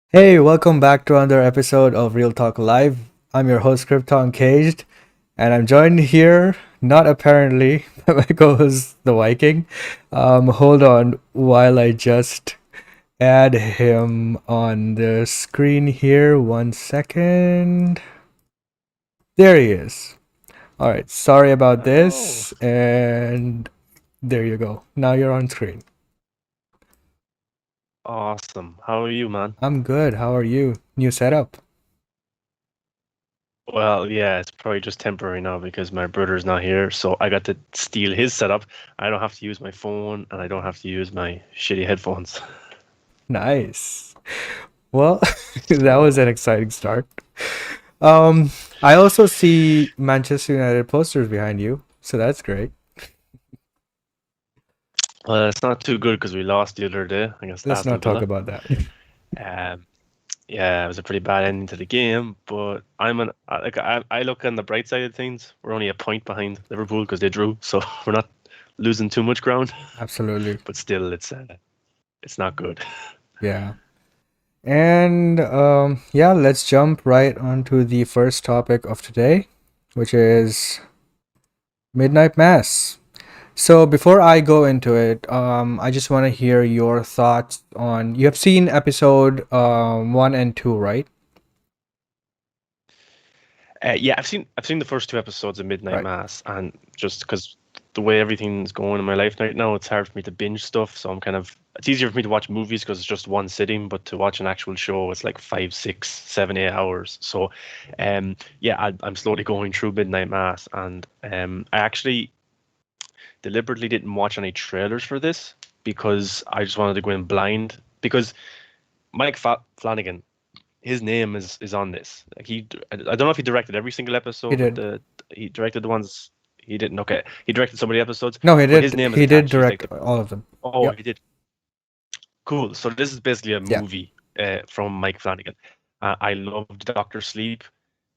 Hey, welcome back to another episode of Real Talk Live. I'm your host, Krypton Caged, and I'm joined here, not apparently, by my co-host, the Viking. Hold on while I just add him on the screen here. 1 second. There he is. All right, sorry about Oh, this, and there you go. Now you're on screen. awesome. How are you, man? I'm good. How are you? New setup? Well, yeah, it's probably just temporary now because my brother's not here, so I got to steal his setup. I don't have to use my phone and I don't have to use my shitty headphones. Nice. Well, that was an exciting start. Um, I also see Manchester United posters behind you, so that's great. Well, it's not too good because we lost the other day against Let's Aston not talk Villa. about that. Um, yeah, it was a pretty bad ending to the game, but I look on the bright side of things. We're only a point behind Liverpool because they drew, so we're not losing too much ground, Absolutely. but still it's not good. Yeah. And yeah, let's jump right onto the first topic of today, which is Midnight Mass. So before I go into it, I just want to hear your thoughts on. You have seen episode 1 and 2, right? Yeah, I've seen the first two episodes of Midnight Right. Mass, and just because the way everything's going in my life right now, it's hard for me to binge stuff. So it's easier for me to watch movies because it's just one sitting, but to watch an actual show, it's like 5, 6, 7, 8 hours. So, yeah, I'm slowly going through Midnight Mass, and I actually deliberately didn't watch any trailers for this because I just wanted to go in blind because Flanagan, his name is on this. Like I don't know if he directed every single He episode, but did. he directed the ones he didn't. Okay, he directed some of the episodes, No, he but his did. name is He did attached. He's like direct the all of them. oh Yep. he did cool. So this is basically a Yeah. movie from Mike Flanagan. I loved Doctor Sleep.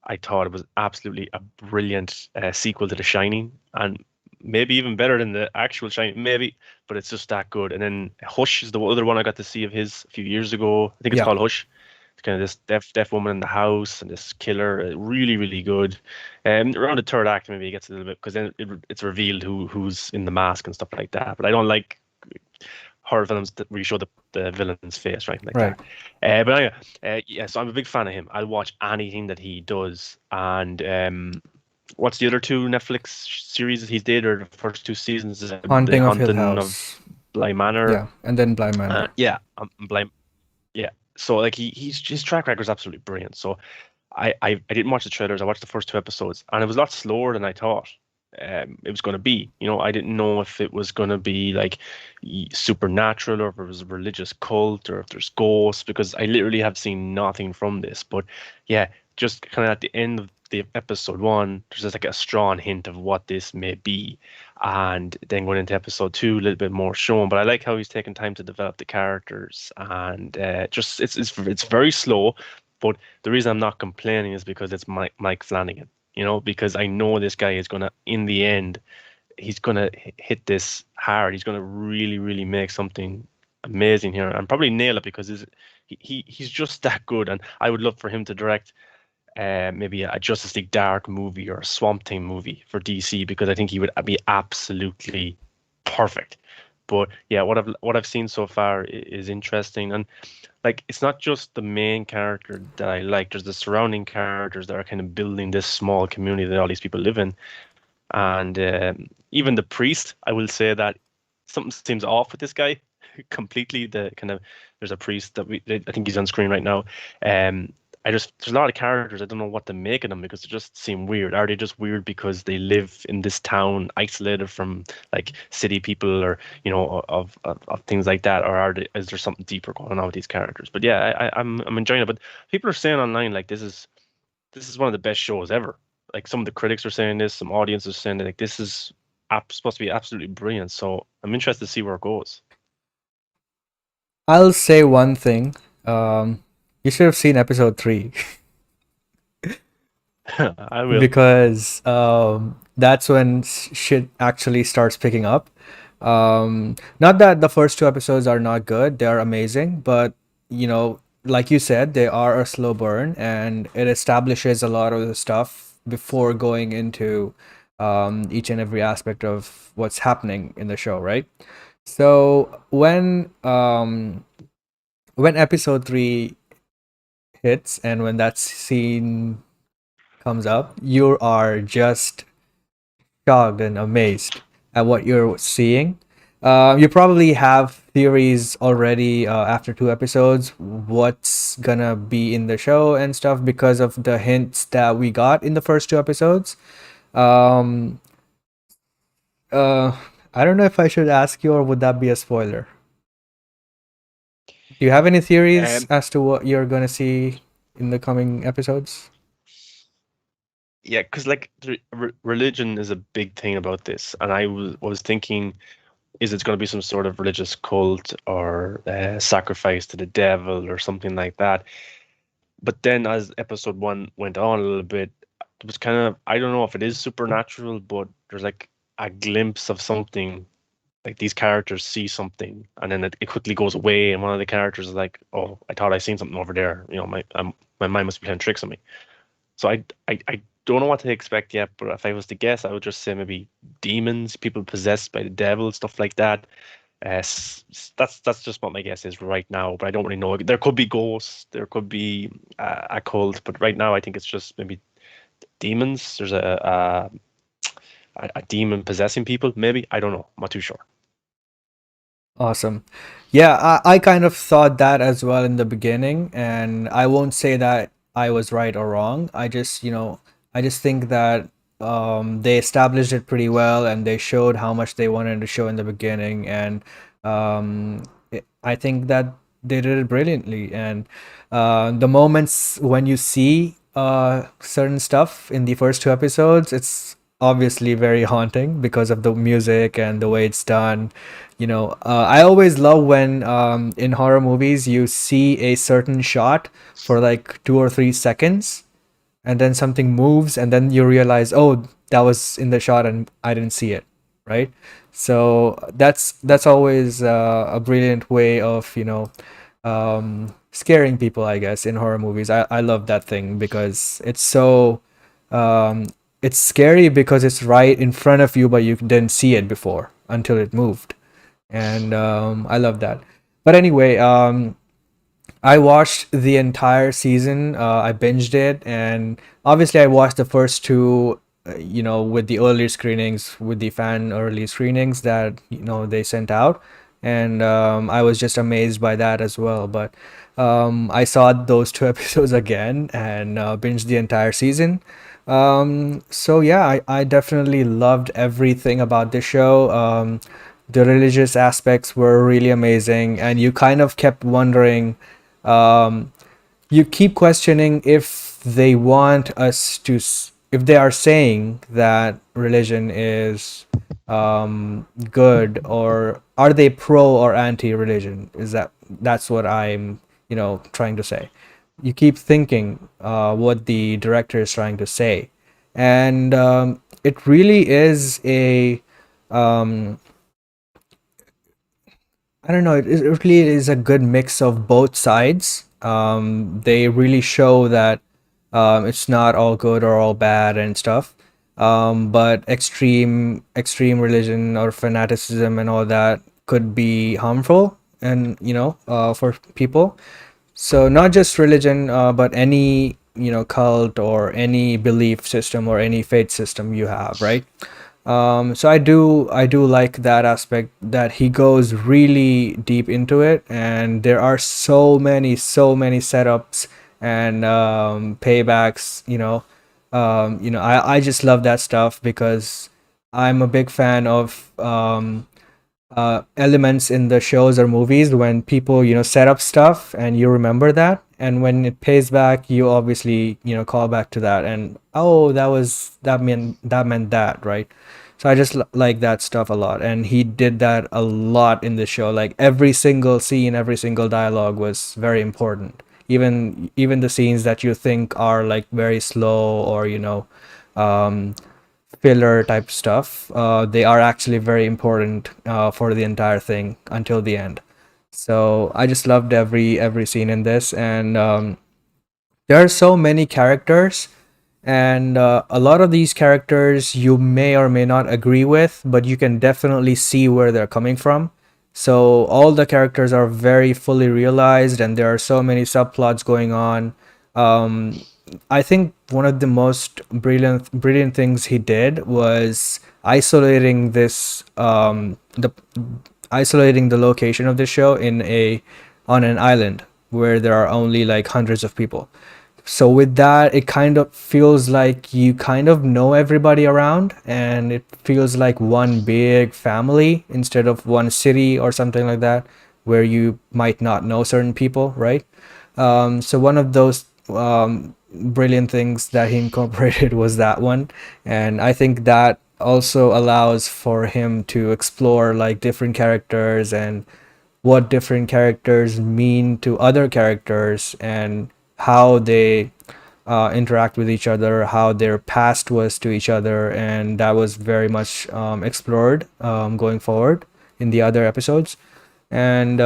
I thought it was absolutely a brilliant sequel to The Shining, and maybe even better than the actual Shining, maybe, but it's just that good. And then Hush is the other one I got to see of his a few years ago. I think it's Yeah. called Hush. It's kind of this deaf woman in the house and this killer. Really, really good. Around the third act, maybe it gets a little bit because then it's revealed who's in the mask and stuff like that. But I don't like horror films that where you show the villain's face, right? Like Right. that. But anyway, yeah, so I'm a big fan of him. I'll watch anything that he does. And what's the other two Netflix series that he did, or the first two seasons? The Haunting of Hill Haunting of House. Bly Manor. Yeah. And then Bly Manor. Yeah, Bly. Yeah. So like he's his track record is absolutely brilliant. So I didn't watch the trailers. I watched the first two episodes, and it was a lot slower than I thought. It was going to be. I didn't know if it was going to be like supernatural or if it was a religious cult or if there's ghosts because I literally have seen nothing from this. But yeah, just kind of at the end of the episode one, there's just like a strong hint of what this may be, and then going into episode two, a little bit more shown. But I like how he's taken time to develop the characters, and just it's very slow. But the reason I'm not complaining is because it's Mike Flanagan, because I know this guy is gonna, in the end, he's gonna hit this hard. He's gonna really, really make something amazing here and probably nail it because he's just that good. And I would love for him to direct maybe a Justice League Dark movie or a Swamp Thing movie for DC because I think he would be absolutely perfect. But yeah, what I've seen so far is interesting, and like it's not just the main character that I like. There's the surrounding characters that are kind of building this small community that all these people live in, and even the priest. I will say that something seems off with this guy completely. The kind of there's a priest that I think he's on screen right now. Um, there's a lot of characters. I don't know what to make of them because they just seem weird. Are they just weird because they live in this town, isolated from like city people or of things like that, or is there something deeper going on with these characters? But yeah, I'm enjoying it. But people are saying online like this is one of the best shows ever. Like some of the critics are saying this, some audiences are saying that like this is supposed to be absolutely brilliant. So I'm interested to see where it goes. I'll say one thing. Um, you should have seen episode 3 I will. because that's when shit actually starts picking up. Not that the first two episodes are not good, they are amazing, but you know, like you said, they are a slow burn, and it establishes a lot of the stuff before going into each and every aspect of what's happening in the show, right? So when episode 3 hits and when that scene comes up, you are just shocked and amazed at what you're seeing. You probably have theories already after 2 episodes, what's gonna be in the show and stuff because of the hints that we got in the first 2 episodes. Um, uh, I don't know if I should ask you or would that be a spoiler? Do you have any theories Um, as to what you're gonna see in the coming episodes? yeah, because like religion is a big thing about this, and I was thinking, is it going to be some sort of religious cult or sacrifice to the devil or something like that? But then as episode 1 went on a little bit, it was kind of, I don't know if it is supernatural, but there's like a glimpse of something. Like these characters see something, and then it quickly goes away, and one of the characters is like, "Oh, I thought I seen something over there." You know, my mind must be playing tricks on me. So I don't know what to expect yet, but if I was to guess, I would just say maybe demons, people possessed by the devil, stuff like that. That's just what my guess is right now, but I don't really know. There could be ghosts, there could be a cult, but right now I think it's just maybe demons. There's a demon possessing people, maybe. I don't know. I'm not too sure. Awesome. Yeah, I kind of thought that as well in the beginning, and I won't say that I was right or wrong. I just think that they established it pretty well and they showed how much they wanted to show in the beginning, and I think that they did it brilliantly. And the moments when you see certain stuff in the first 2 episodes, it's obviously very haunting because of the music and the way it's done. I always love when in horror movies you see a certain shot for like 2 or 3 seconds, and then something moves, and then you realize, oh, that was in the shot and I didn't see it, right? So that's always a brilliant way of scaring people, I guess, in horror movies. I love that thing because it's so um, it's scary because it's right in front of you, but you didn't see it before until it moved, and I love that. But anyway, I watched the entire season. I binged it, and obviously, I watched the first two. With the early screenings, with the fan early screenings that they sent out, and I was just amazed by that as well. But I saw those two episodes again and binged the entire season. So yeah, I definitely loved everything about this show. The religious aspects were really amazing, and you kind of kept wondering, um, you keep questioning if they want us to, if they are saying that religion is good, or are they pro or anti religion? That's what I'm, trying to say. You keep thinking what the director is trying to say. And it really is a, um, I don't know. It really is a good mix of both sides. They really show that it's not all good or all bad and stuff. But extreme religion or fanaticism and all that could be harmful, and for people. So not just religion, but any cult or any belief system or any faith system you have, right? So I do like that aspect that he goes really deep into it, and there are so many setups and paybacks. I just love that stuff because I'm a big fan of elements in the shows or movies when people set up stuff and you remember that, and when it pays back you obviously call back to that, and oh, that meant that, right? So I just like that stuff a lot, and he did that a lot in the show. Like every single scene, every single dialogue was very important, even the scenes that you think are like very slow or um filler type stuff, they are actually very important for the entire thing until the end. So I just loved every scene in this, and there are so many characters, and a lot of these characters you may or may not agree with, but you can definitely see where they're coming from. So all the characters are very fully realized, and there are so many subplots going on. um, I think one of the most brilliant things he did was isolating the location of the show in a on an island where there are only like hundreds of people. So with that, it kind of feels like you kind of know everybody around, and it feels like one big family instead of one city or something like that, where you might not know certain people, right? So one of those brilliant things that he incorporated was that one, and I think that also allows for him to explore like different characters and what different characters mean to other characters, and how they interact with each other, how their past was to each other, and that was very much explored going forward in the other episodes. And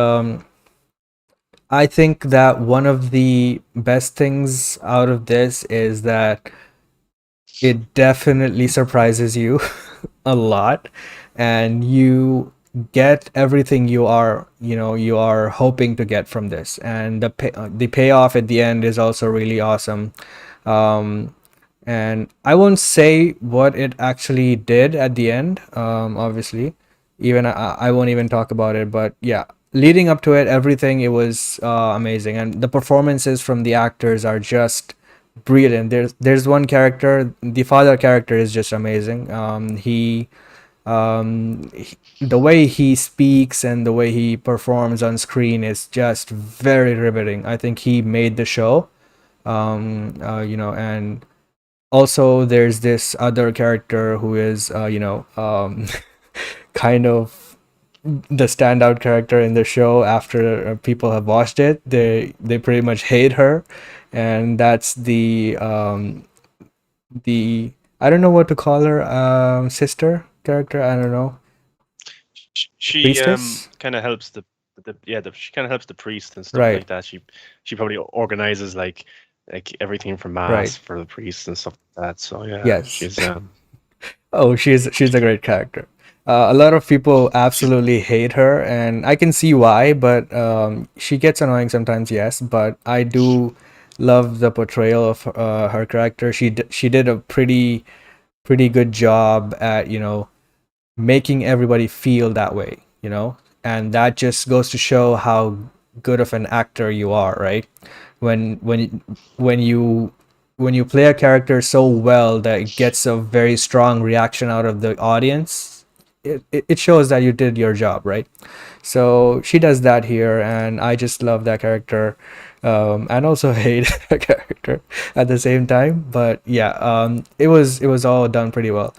I think that one of the best things out of this is that it definitely surprises you a lot, and you get everything you are hoping to get from this, and the payoff at the end is also really awesome. um and I won't say what it actually did at the end, obviously. Even I won't even talk about it, but yeah, leading up to it, everything, it was amazing, and the performances from the actors are just brilliant. There's one character, the father character is just amazing. The way he speaks and the way he performs on screen is just very riveting. I think he made the show. And also there's this other character who is kind of the standout character in the show. After people have watched it, they pretty much hate her, and that's the I don't know what to call her, sister character, I don't know. She Priestess. kind of helps she kind of helps the priest and stuff Right. like that. She probably organizes like everything for Right. mass for the priests and stuff like that. So yeah, Yes. she's Oh, she's a great character. A lot of people she's absolutely hate her, and I can see why. But she gets annoying sometimes, yes. But I do love the portrayal of her character. She did a pretty good job at making everybody feel that way. And that just goes to show how good of an actor you are, right? When when when you when you play a character so well that it gets a very strong reaction out of the audience, it shows that you did your job, right? So she does that here, and I just love that character, and also hate that character at the same time. But yeah, it was all done pretty well.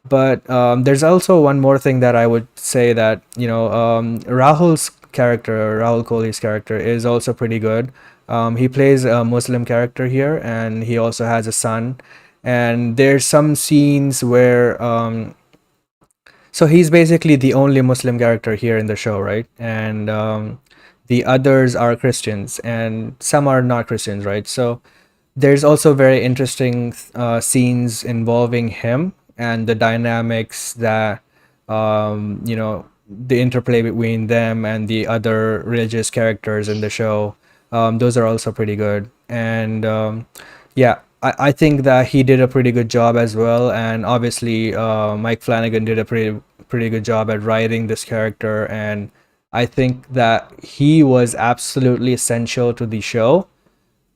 But there's also one more thing that I would say, that Rahul Kohli's character is also pretty good. He plays a Muslim character here, and he also has a son. And there's some scenes where so he's basically the only Muslim character here in the show, right? And the others are Christians, and some are not Christians, right? So there's also very interesting scenes involving him, and the dynamics that the interplay between them and the other religious characters in the show. Those are also pretty good, and yeah, I think that he did a pretty good job as well. And obviously Mike Flanagan did a pretty good job at writing this character, and I think that he was absolutely essential to the show,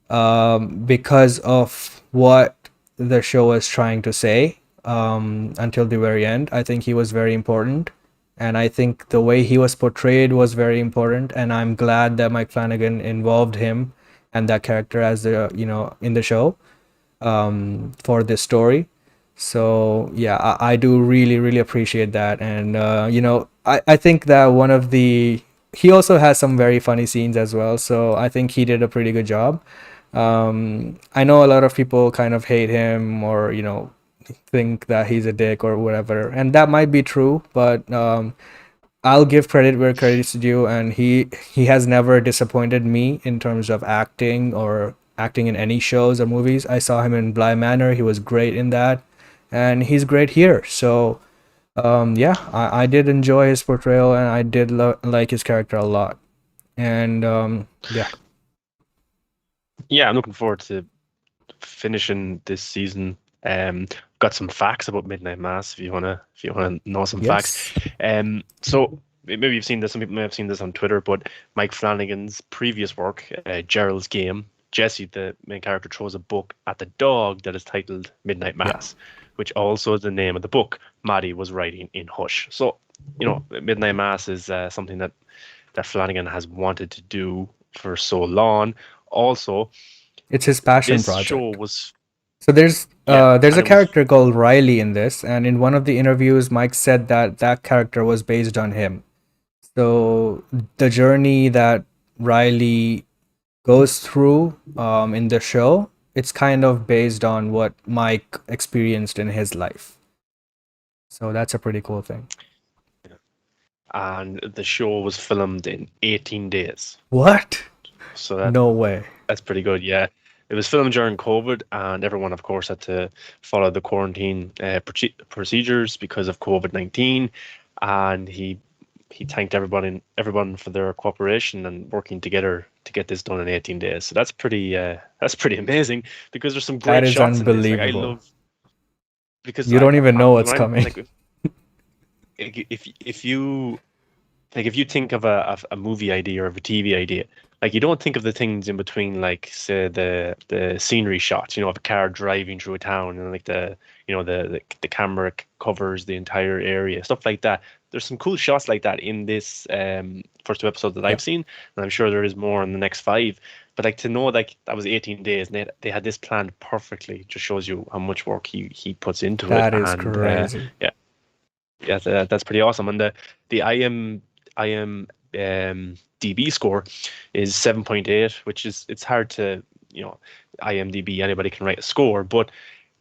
because of what the show was trying to say, until the very end. I think he was very important, and I think the way he was portrayed was very important. And I'm glad that Mike Flanagan involved him and that character as in the show, for this story. So yeah, I do really really appreciate that. And I think that one of the he also has some very funny scenes as well. So I think he did a pretty good job. I know a lot of people kind of hate him, or think that he's a dick or whatever, and that might be true. But I'll give credit where credit's due, and he has never disappointed me in terms of acting or acting in any shows or movies. I saw him in Bly Manor; he was great in that, and he's great here. So, yeah, I did enjoy his portrayal, and I did like his character a lot. And yeah, Yeah, I'm looking forward to finishing this season. Got some facts about Midnight Mass if you wanna know some facts. yes, So maybe you've seen this. Some people may have seen this on Twitter, but Mike Flanagan's previous work, Gerald's Game, Jesse, the main character, throws a book at the dog that is titled Midnight yeah, Mass, which also is the name of the book Maddie was writing in Hush. So, Midnight Mass is something that Flanagan has wanted to do for so long. Also, it's his passion this show project. was, So yeah, there's and a it was, character called Riley in this, and in one of the interviews, Mike said that that character was based on him. So the journey that Riley goes through in the show, it's kind of based on what Mike experienced in his life. So that's a pretty cool thing. and the show was filmed in 18 days. What? So No way. that's pretty good. Yeah, it was filmed during COVID, and everyone, of course, had to follow the quarantine procedures because of COVID-19. And he thanked everyone for their cooperation and working together to get this done in 18 days. So that's pretty amazing because there's some That great is shots in this. Like I unbelievable. love because You don't even know when what's I'm coming. like if you like if you think of a movie idea or of a TV idea, like you don't think of the things in between, like say the scenery shots, of a car driving through a town and like the camera covers the entire area, stuff like that. There's some cool shots like that in this first two episodes that Yeah, I've seen, and I'm sure there is more in the next five. But like to know like that was 18 days and they had this planned perfectly just shows you how much work he puts into it. that is And crazy. yeah, yeah, that's pretty awesome. And the DB score is 7.8, which is it's hard to IMDb anybody can write a score, but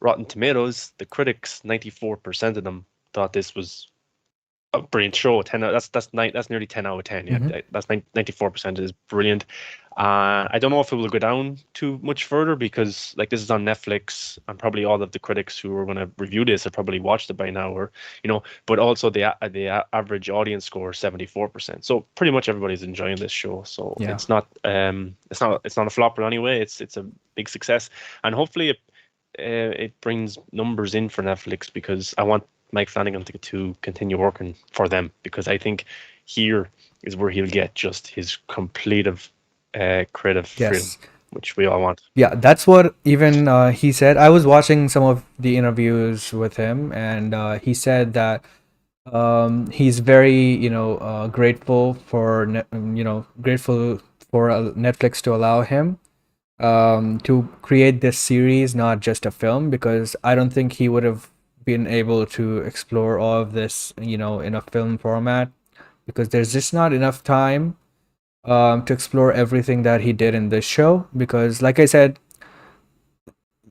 Rotten Tomatoes, the critics, 94% of them thought this was a brilliant show. That's nearly 10 out of 10. Yeah, Hmm. that's 94% is brilliant. I don't know if it will go down too much further because like this is on Netflix and probably all of the critics who are going to review this have probably watched it by now, or but also the average audience score is 74%. So pretty much everybody's enjoying this show. So Yeah, it's not a flopper anyway. It's a big success, and hopefully it brings numbers in for Netflix because I want Mike Flanagan to continue working for them because I think here is where he'll get just his complete of creative freedom, yes. which we all want. Yeah, that's what even he said. I was watching some of the interviews with him, and he said that he's very, grateful for, grateful for Netflix to allow him to create this series, not just a film, because I don't think he would have been able to explore all of this, in a film format, because there's just not enough time to explore everything that he did in this show. Because, like I said,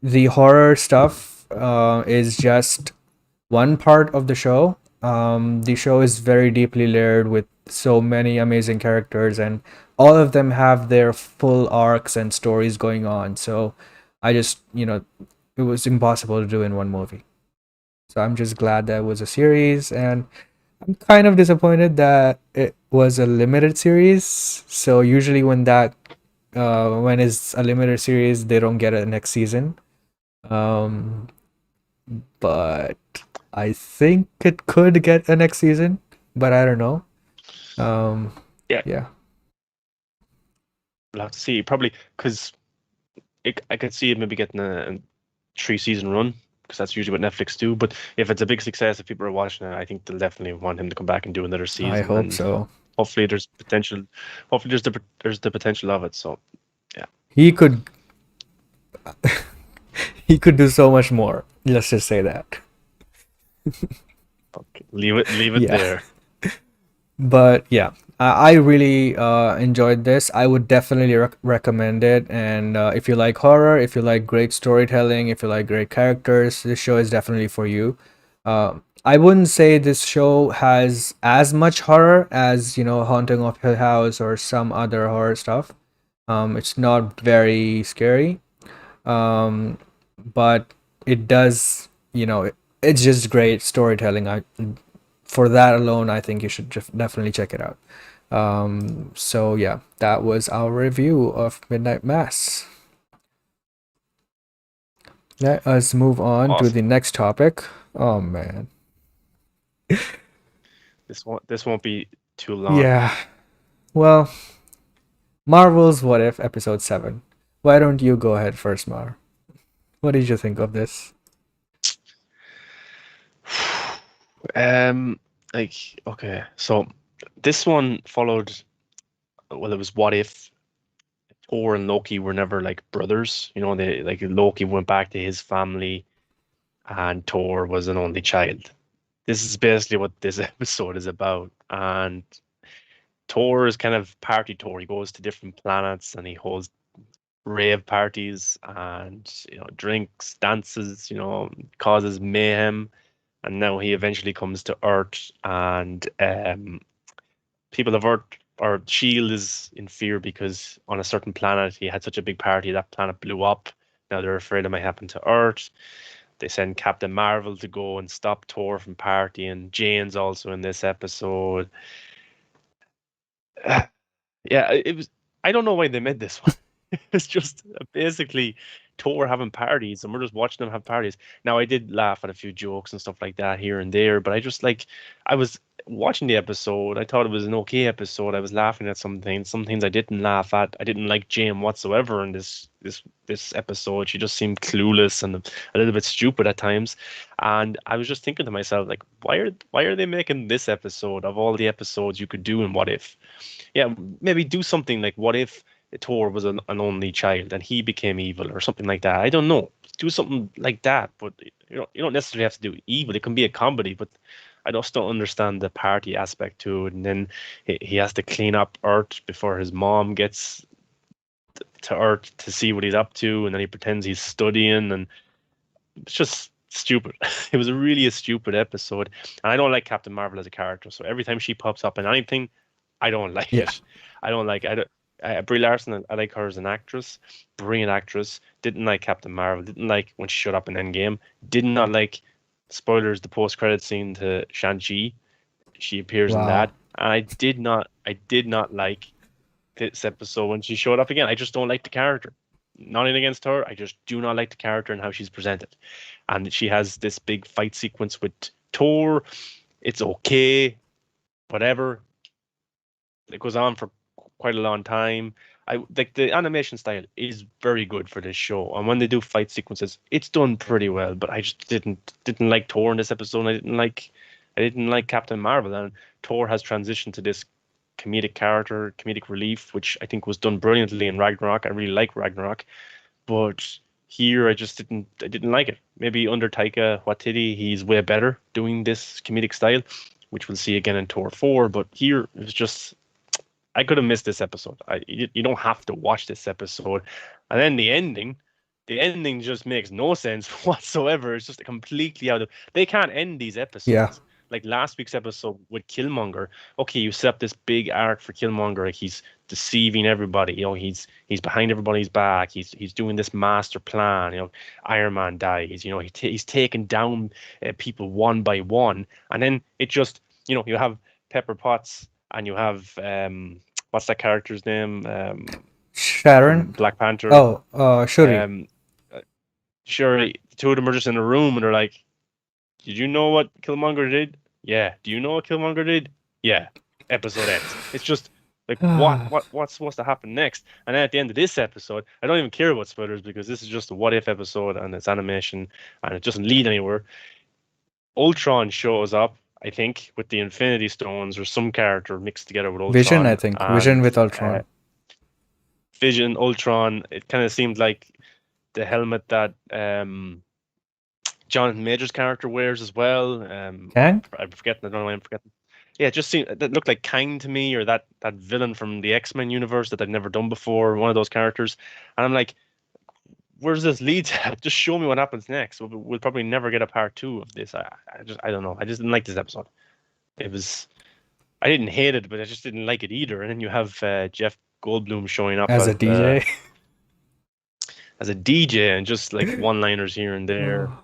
the horror stuff is just one part of the show. The show is very deeply layered with so many amazing characters, and all of them have their full arcs and stories going on. So I just, it was impossible to do in one movie. So I'm just glad that it was a series, and I'm kind of disappointed that it was a limited series. So usually when it's a limited series, they don't get a next season. Um, but I think it could get a next season, but I don't know. Um, Yeah, yeah, we'll have to see. Probably because I could see it maybe getting a three-season run because that's usually what Netflix do. But if it's a big success, if people are watching it, I think they'll definitely want him to come back and do another I season. hope And so. hopefully there's potential. Hopefully there's the potential of it. So yeah, He could he could do so much more. Let's just say that. okay. Leave it Yeah. there. But yeah, I really enjoyed this. I would definitely recommend it. And if you like horror, if you like great storytelling, if you like great characters, this show is definitely for you. I wouldn't say this show has as much horror as, Haunting of Hill House or some other horror stuff. It's not very scary. But it does, it's just great storytelling. For that alone, I think you should definitely check it out. So yeah, that was our review of Midnight Mass. Let us move on to Awesome. the next topic. Oh man. This won't be too long. Yeah. Well, Marvel's What If episode 7. Why don't you go ahead first, Mar? What did you think of this? Um, like okay, so this one followed. Well, it was what if Thor and Loki were never like brothers. You know, they like Loki went back to his family, and Thor was an only child. This is basically what this episode is about. And Thor is kind of party Thor. He goes to different planets and he holds rave parties and drinks, dances, causes mayhem. And now he eventually comes to Earth, and people of Earth or Shield is in fear because on a certain planet he had such a big party that planet blew up. Now they're afraid it might happen to Earth. They send Captain Marvel to go and stop Thor from partying. Jane's also in this episode. Yeah, it was. I don't know why they made this one. It's just basically Thor having parties, and we're just watching them have parties. Now, I did laugh at a few jokes and stuff like that here and there, but I just like I was watching the episode. I thought it was an okay episode. I was laughing at some things. Some things I didn't laugh at. I didn't like Jane whatsoever in this episode. She just seemed clueless and a little bit stupid at times. And I was just thinking to myself, like, why are they making this episode of all the episodes you could do in What If? Yeah, maybe do something like what if Thor was an only child and he became evil or something like that. I don't know. Do something like that, but you don't necessarily have to do evil. It can be a comedy, but I just don't understand the party aspect to it. And then he has to clean up Earth before his mom gets to Earth to see what he's up to, and then he pretends he's studying, and it's just stupid. It was really a stupid episode, and I don't like Captain Marvel as a character. So every time she pops up in anything, I don't like Yeah. it. I don't like. I don't. Brie Larson, I like her as an actress, brilliant actress. Didn't like Captain Marvel. Didn't like when she showed up in Endgame. Did not like spoilers. The post-credit scene to Shang-Chi. She appears in Wow. that, and I did not. I did not like this episode when she showed up again. I just don't like the character. Nothing against her. I just do not like the character and how she's presented. And she has this big fight sequence with Thor. It's okay, whatever. It goes on for quite a long time. I like the animation style is very good for this show, and when they do fight sequences, it's done pretty well. But I just didn't like Thor in this episode. And I didn't like Captain Marvel, and Thor has transitioned to this comedic character, comedic relief, which I think was done brilliantly in Ragnarok. I really like Ragnarok, but here I didn't like it. Maybe under Taika Waititi, he's way better doing this comedic style, which we'll see again in Thor 4. But here it was just I could have missed this episode. You don't have to watch this episode. And then the ending just makes no sense whatsoever. It's just completely out of. They can't end these Yeah. episodes. Like last week's episode with Killmonger. Okay, you set up this big arc for Killmonger. Like he's deceiving everybody. He's behind everybody's back. He's doing this master plan. Iron Man dies. He's taking down people one by one, and then it just you have Pepper Potts and you have what's that character's name Sharon? from Black Panther. Oh, Shuri. Um, uh, sure, the two of them are just in a room and they're like, "Did you know what Killmonger did? Yeah. Do you know what Killmonger did? Yeah." Episode ends. It's just like what's supposed to happen next? And then at the end of this episode, I don't even care about spoilers because this is just a what if episode and it's animation and it doesn't lead anywhere. Ultron shows up, I think, with the Infinity Stones or some character mixed together with Vision, I Ultron think. Vision and with Ultron. Vision, Ultron. It kind of seemed like the helmet that Jonathan Major's character wears as well. Kang? I'm forgetting. I don't know why I'm forgetting. Yeah, it just seemed that looked like Kang to me, or that villain from the X-Men universe that I've never done before. One of those characters, and I'm like, where's this lead to? Just show me what happens next. We'll probably never get a part two of this. I don't know. I just didn't like this episode. It was I didn't hate it, but I just didn't like it either. And then you have Jeff Goldblum showing up As a DJ. as a DJ and just like one-liners here and there. Oh.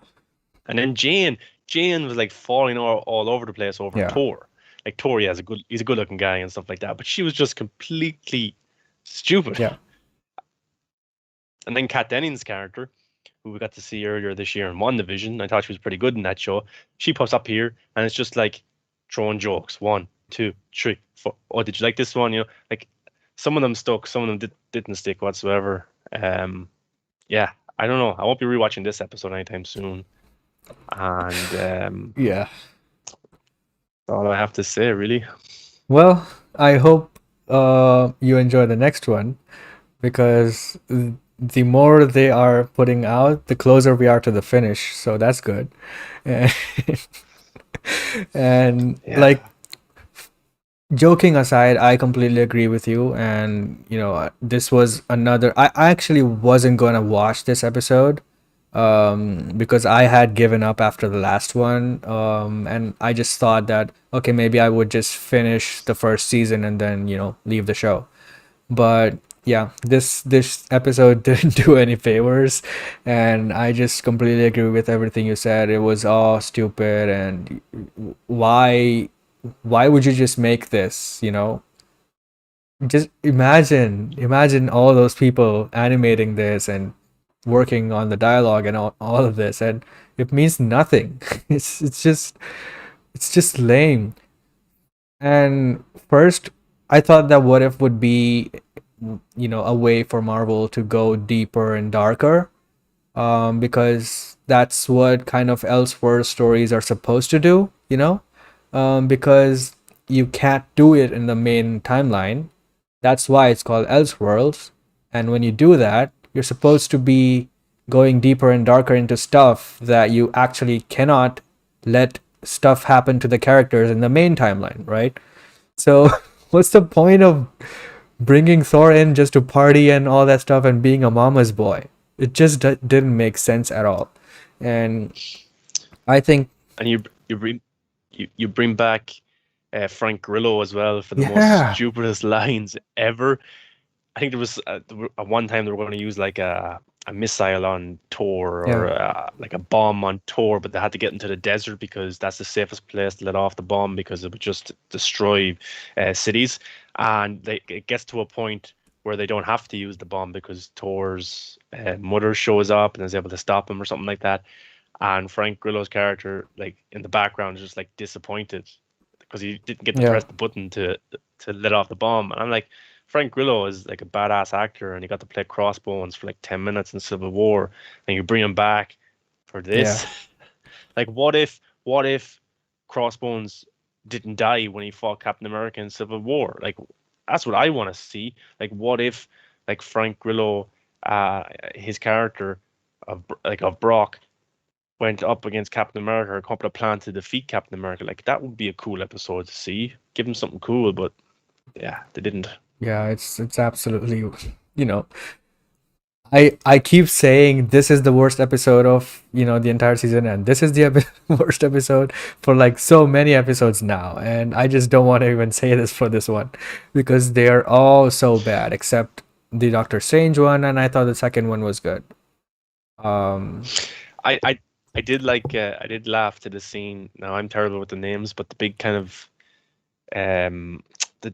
And then Jane was like falling all over the place over Yeah, Thor. Like Thor, yeah, he's a good-looking guy and stuff like that, but she was just completely stupid. yeah, And then Kat Dennings' character, who we got to see earlier this year in WandaVision, I thought she was pretty good in that show. She pops up here and it's just like throwing jokes. One, two, three, four. Oh, did you like this one? You know, like some of them stuck, some of them didn't stick whatsoever. Yeah, I don't know. I won't be rewatching this episode anytime soon. And yeah. that's all I have to say, really. Well, I hope you enjoy the next one, because the more they are putting out, the closer we are to the finish. So that's good. And, and Yeah. like, joking aside, I completely agree with you. And this was another. I actually wasn't gonna watch this episode, because I had given up after the last one, and I just thought that, okay, maybe I would just finish the first season and then leave the show. But yeah, this episode didn't do any favors, and I just completely agree with everything you said. It was all stupid, and why would you just make this? Just imagine all those people animating this and working on the dialogue and all of this, and it means nothing. It's just lame. And first, I thought that What If would be, a way for Marvel to go deeper and darker, because that's what kind of Elseworld stories are supposed to do, because you can't do it in the main timeline. That's why it's called Elseworlds. And when you do that, you're supposed to be going deeper and darker into stuff that you actually cannot let stuff happen to the characters in the main timeline, right? So, what's the point of bringing Thor in just to party and all that stuff and being a mama's boy? It just didn't make sense at all. And I think, And you bring back Frank Grillo as well for the most yeah, stupidest lines ever. I think there was at one time they were going to use like a missile on Tor yeah, or like a bomb on Tor, but they had to get into the desert because that's the safest place to let off the bomb because it would just destroy cities. And it gets to a point where they don't have to use the bomb because Tor's mother shows up and is able to stop him or something like that. And Frank Grillo's character, like in the background, is just like disappointed because he didn't get to yeah, press the button to let off the bomb. And I'm like, Frank Grillo is like a badass actor, and he got to play Crossbones for like 10 minutes in Civil War, and you bring him back for yeah, this. Like, what if Crossbones didn't die when he fought Captain America in Civil War? Like, that's what I want to see. Like, what if like Frank Grillo, his character of Brock went up against Captain America or a couple of plans to defeat Captain America. Like that would be a cool episode to see. Give him something cool, but yeah, they didn't. yeah. It's absolutely, you know, I keep saying this is the worst episode of the entire season, and this is the worst episode for like so many episodes now, and I just don't want to even say this for this one, because they are all so bad except the Doctor Strange one, and I thought the second one was good. Um, I I I did like I did laugh to the scene. Now I'm terrible with the names, but the big kind of um the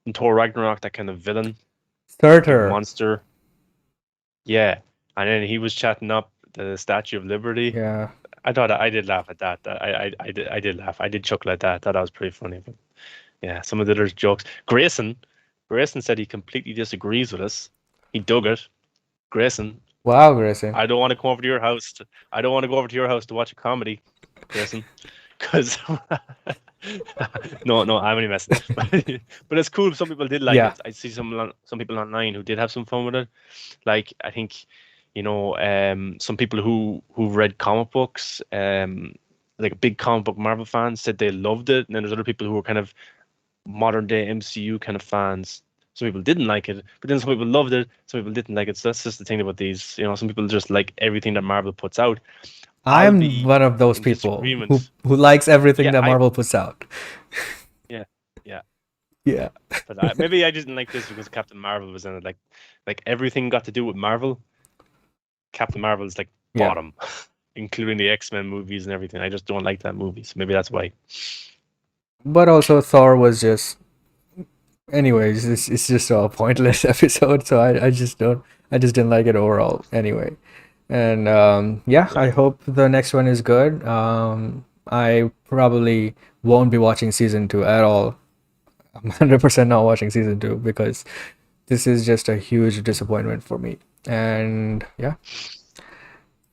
in Thor Ragnarok, that kind of villain, like Surtur, monster. Yeah. And then he was chatting up the Statue of Liberty. yeah. I thought I did laugh at that. I did laugh. I did chuckle at that. I thought that was pretty funny. But yeah, some of the other jokes. Grayson said he completely disagrees with us. He dug it. Grayson, Wow, Grayson. I don't want to come over to your house. I don't want to go over to your house to watch a comedy, Grayson, because no, I'm only messing. But it's cool. Some people did like Yeah, it. I see some people online who did have some fun with it. Like I think, some people who read comic books, like big comic book Marvel fans, said they loved it, and then there's other people who were kind of modern day MCU kind of fans some people didn't like it, but then some people loved it, some people didn't like it. So that's just the thing about these. Some people just like everything that Marvel puts out. I'll I'm be one of those in people who disagreement. likes everything Yeah, that Marvel puts out. yeah, yeah. Yeah. But maybe I didn't like this because Captain Marvel was in it. Like everything got to do with Marvel. Captain Marvel is like Yeah. bottom, including the X-Men movies and everything. I just don't like that movie, so maybe that's why. But also Thor was just anyways, it's just a pointless episode, so I just didn't like it overall anyway. And yeah, Yeah, I hope the next one is good. I probably won't be watching season 2 at all. I'm 100% not watching season 2 because this is just a huge disappointment for me. And yeah,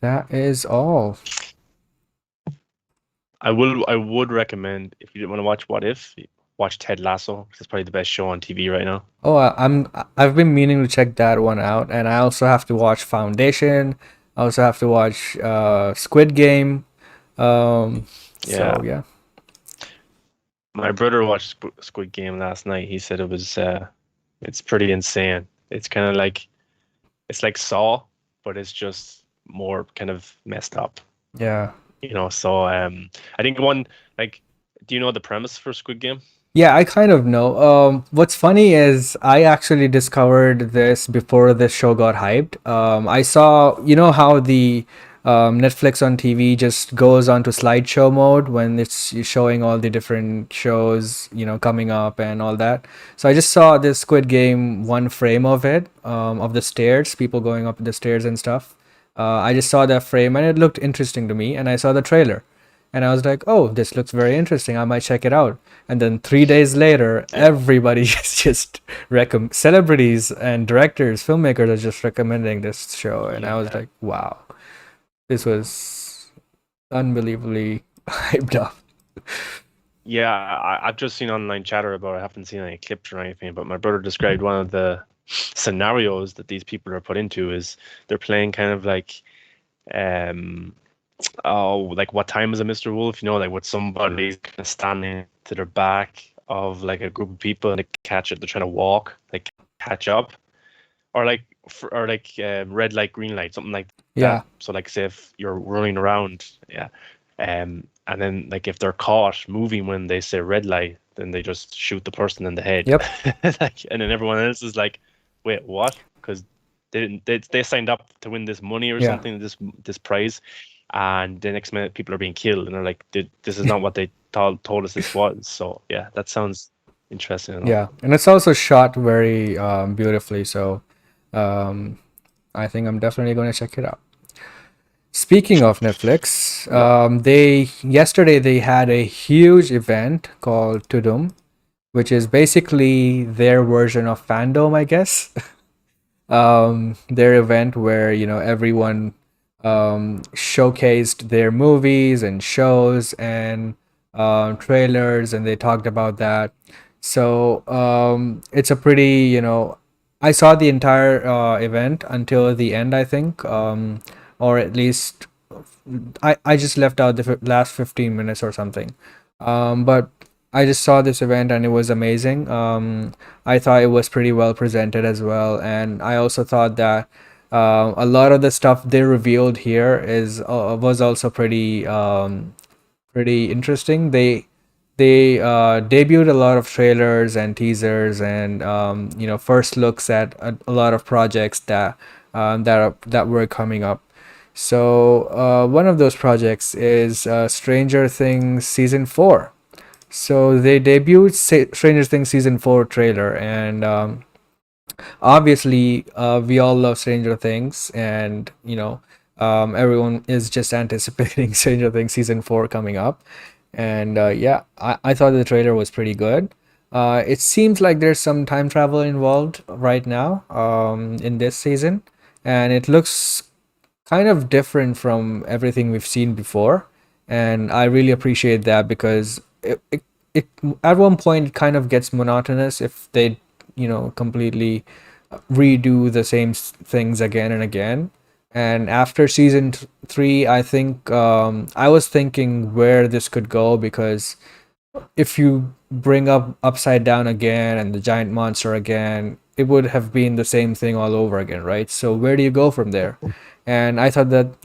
that is all. I would recommend if you didn't want to watch What If, watch Ted Lasso. It's probably the best show on TV right now. Oh, I've been meaning to check that one out, and I also have to watch Foundation. I also have to watch Squid Game. Yeah, So yeah, my brother watched Squid Game last night. He said it's pretty insane. It's kind of like it's like Saw, but it's just more kind of messed up. yeah. So I think one like, do you know the premise for Squid Game? Yeah, I kind of know. What's funny is I actually discovered this before this show got hyped. I saw, you know how the Netflix on TV just goes onto slideshow mode when it's showing all the different shows, coming up and all that. So I just saw this Squid Game one frame of it, of the stairs, people going up the stairs and stuff. I just saw that frame and it looked interesting to me, and I saw the trailer. And I was like, oh, this looks very interesting. I might check it out. And then 3 days later, Yeah, everybody is just celebrities and directors, filmmakers are just recommending this show. And I was yeah, like, wow, this was unbelievably hyped up. yeah. I've just seen online chatter about it. I haven't seen any clips or anything, but my brother described one of the scenarios that these people are put into is they're playing kind of like um like what time is a Mr. Wolf? Like with somebody's kind of standing to their back of like a group of people and they catch it. They're trying to walk, like catch up, or like red light, green light, something like Yeah. that. So like say if you're running around, yeah, and then like if they're caught moving when they say red light, then they just shoot the person in the head, Yep. like, and then everyone else is like, wait, what? Because they signed up to win this money or Yeah. something, this prize, and the next minute people are being killed, and they're like, this is not what they told us this was. So yeah, that sounds interesting enough. Yeah. And it's also shot very beautifully. So um, I think I'm definitely going to check it out. Speaking of Netflix, Yeah. they yesterday they had a huge event called TUDUM, which is basically their version of fandom, I guess. Their event where everyone showcased their movies and shows and trailers, and they talked about that. So it's a pretty I saw the entire event until the end, I think, or at least I just left out the last 15 minutes or something. But I just saw this event and it was amazing. I thought it was pretty well presented as well, and I also thought that a lot of the stuff they revealed here is was also pretty interesting. They debuted a lot of trailers and teasers and first looks at a lot of projects that were coming up. So one of those projects is Stranger Things season 4. So they debuted Stranger Things season 4 trailer, and obviously we all love Stranger Things, and everyone is just anticipating Stranger Things season 4 coming up. And yeah, I thought the trailer was pretty good. It seems like there's some time travel involved right now in this season, and it looks kind of different from everything we've seen before. And I really appreciate that because it at one point it kind of gets monotonous if they completely redo the same things again and again. And after season 3, I think I was thinking where this could go, because if you bring up Upside Down again and the giant monster again, it would have been the same thing all over again, right? So where do you go from there? And I thought that,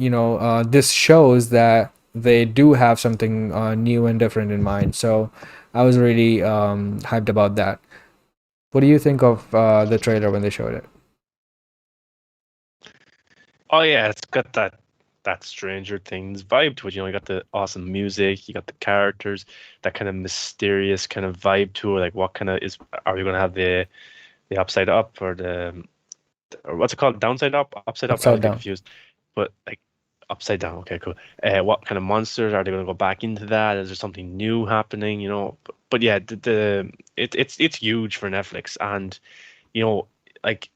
this shows that they do have something new and different in mind. So I was really hyped about that. What do you think of the trailer when they showed it? Oh yeah, it's got that Stranger Things vibe to it. You got the awesome music, you got the characters, that kind of mysterious kind of vibe to it. Like, what kind of is are we gonna have the upside up or the or what's it called? Downside up, upside up. I Upside always get Down. confused. But like upside down. Okay, cool. What kind of monsters are they gonna go back into that? Is there something new happening? But yeah, it's huge for Netflix, and you know, like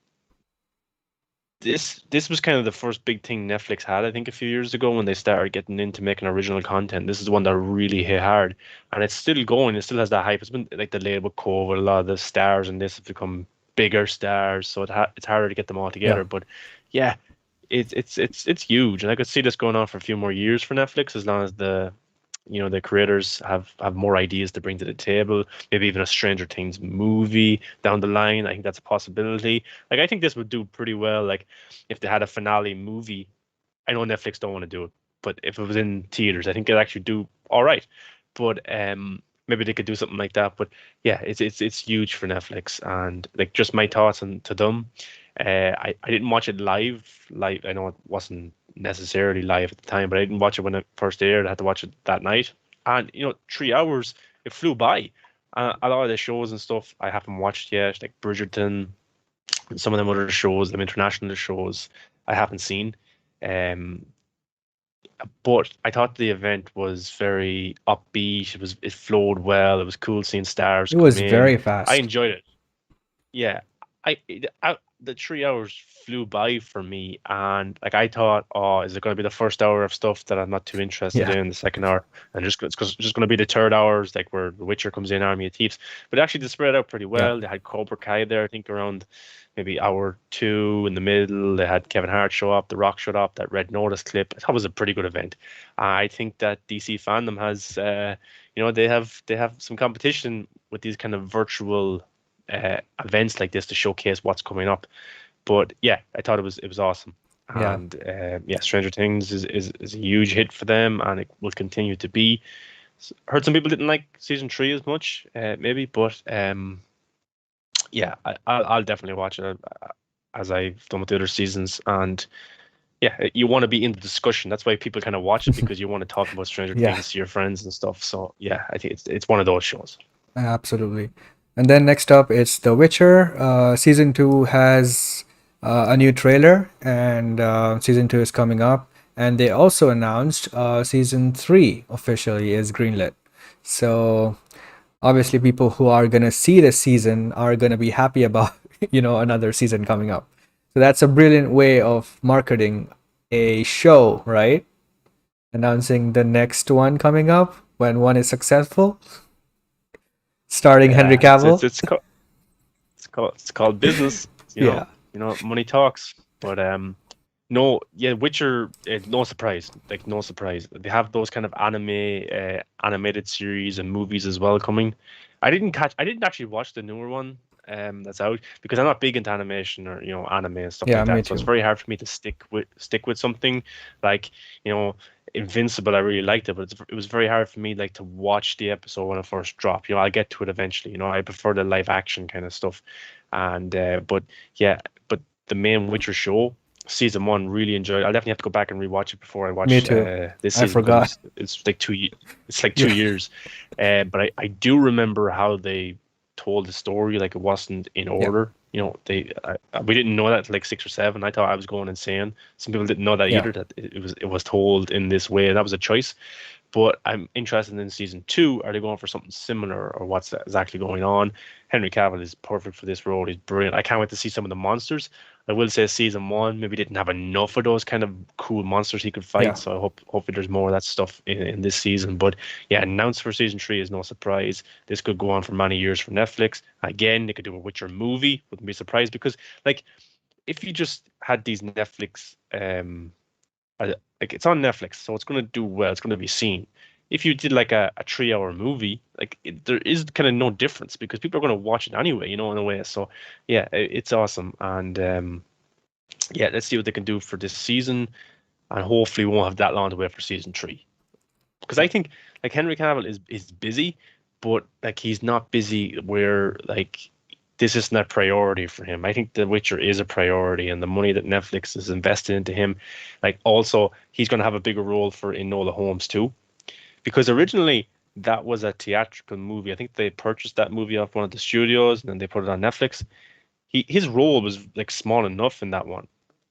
this was kind of the first big thing Netflix had, I think, a few years ago when they started getting into making original content. This is one that really hit hard, and it's still going. It still has that hype. It's been like delayed with COVID. A lot of the stars in this have become bigger stars, so it's harder to get them all Yeah. together. But yeah, it's huge, and I could see this going on for a few more years for Netflix as long as the creators have more ideas to bring to the table, maybe even a Stranger Things movie down the line. I think that's a possibility. Like, I think this would do pretty well, like if they had a finale movie. I know Netflix don't want to do it, but if it was in theaters, I think it'd actually do all right. But maybe they could do something like that. But yeah, it's huge for Netflix, and like, just my thoughts on TUDUM. I didn't watch it live. Live, I know it wasn't necessarily live at the time, but I didn't watch it when it first aired. I had to watch it that night, and 3 hours, it flew by. A lot of the shows and stuff I haven't watched yet, like Bridgerton, and some of them other shows, them international shows I haven't seen. Um, but I thought the event was very upbeat. It flowed well. It was cool seeing stars It come was in. very I fast. enjoyed it. Yeah, the 3 hours flew by for me, and like, I thought, oh, is it going to be the first hour of stuff that I'm not too interested Yeah. in, the second hour, and just going to be the third hours, like where The Witcher comes in, Army of Thieves. But actually, they spread out pretty Yeah. well. They had Cobra Kai there, I think, around maybe hour two in the middle. They had Kevin Hart show up, The Rock showed up, that Red Notice clip. I thought it was a pretty good event. I think that DC fandom has, they have some competition with these kind of virtual events like this to showcase what's coming up. But yeah, I thought it was awesome. Yeah. And yeah, Stranger Things is a huge hit for them, and it will continue to be. Heard some people didn't like season three as much, maybe, but yeah, I'll definitely watch it, as I've done with the other seasons. And yeah, you want to be in the discussion. That's why people kind of watch it, because you want to talk about Stranger Yeah. Things to your friends and stuff. So yeah, I think it's one of those shows. Absolutely. And then next up, it's The Witcher. Season 2 has a new trailer, and season 2 is coming up. And they also announced season 3 officially is greenlit. So obviously, people who are going to see this season are going to be happy about, another season coming up. So that's a brilliant way of marketing a show, right? Announcing the next one coming up when one is successful, starring Henry Yeah, it's Cavill. it's it's called it's called business. Yeah. Money talks. But no, yeah, Witcher, no surprise. Like, no surprise. They have those kind of animated series and movies as well coming. I didn't actually watch the newer one that's out, because I'm not big into animation or anime and stuff Yeah, like me that. So it's too. very hard for me to stick with something like you know Invincible. I really liked it, but it was very hard for me, like, to watch the episode when it first dropped. I'll get to it eventually. I prefer the live action kind of stuff, and but yeah, but the main Witcher show, season one, really enjoyed. I'll definitely have to go back and rewatch it before I Me watch too. this I season, because forgot. it's like it's like two Yeah. years. But I do remember how they told the story, like it wasn't in Yeah. order. We didn't know that till like six or seven. I thought I was going insane. Some people didn't know that Yeah. either. That it was told in this way, and that was a choice. But I'm interested in season two. Are they going for something similar, or what's exactly going on? Henry Cavill is perfect for this role. He's brilliant. I can't wait to see some of the monsters. I will say season one maybe didn't have enough of those kind of cool monsters he could fight. Yeah. So hopefully there's more of that stuff in this season. But yeah, announced for season three is no surprise. This could go on for many years for Netflix. Again, they could do a Witcher movie. Wouldn't be surprised, because like, if you just had these Netflix, like, it's on Netflix, so it's going to do well. It's going to be seen. if you did like a 3 hour movie, like there is kind of no difference because people are going to watch it anyway, in a way. So yeah, it's awesome. And yeah, let's see what they can do for this season. And hopefully we won't have that long to wait for season three. Because I think like Henry Cavill is busy, but like he's not busy where like this isn't a priority for him. I think The Witcher is a priority, and the money that Netflix is invested into him, like also he's going to have a bigger role for Enola Holmes too. Because originally that was a theatrical movie. I think they purchased that movie off one of the studios and then they put it on Netflix. His role was like small enough in that one.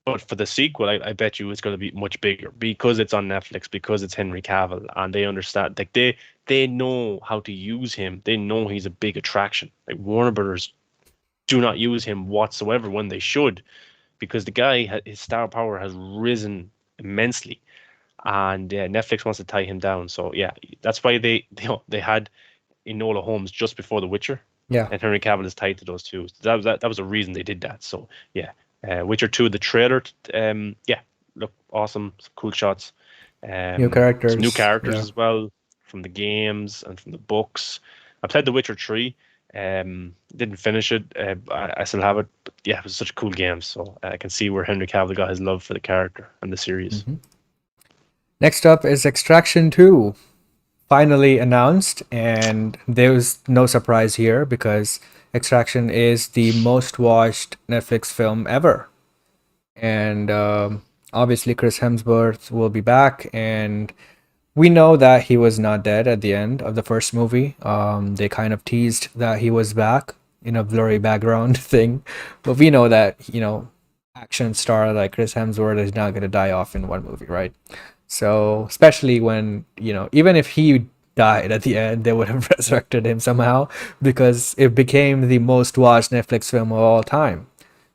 But for the sequel, I bet you it's going to be much bigger because it's on Netflix, because it's Henry Cavill, and they understand like they know how to use him. They know he's a big attraction. Like Warner Brothers do not use him whatsoever when they should, because the guy his star power has risen immensely, and Netflix wants to tie him down. So yeah, that's why they had Enola Holmes just before The Witcher, Yeah. and Henry Cavill is tied to those two. So that was a reason they did that. So yeah, Witcher 2, the trailer, yeah, look awesome, some cool shots, New some new characters. characters Yeah. as well from the games and from the books. I played The Witcher 3. Didn't finish it. I still have it. But yeah, it was such a cool game. So I can see where Henry Cavill got his love for the character and the series. hmm Next up is Extraction 2, finally announced, and there's no surprise here because Extraction is the most watched Netflix film ever. And obviously, Chris Hemsworth will be back, and we know that he was not dead at the end of the first movie. They kind of teased that he was back in a blurry background thing, but we know that, action star like Chris Hemsworth is not going to die off in one movie, right? So, especially when, even if he died at the end, they would have resurrected him somehow because it became the most watched Netflix film of all time.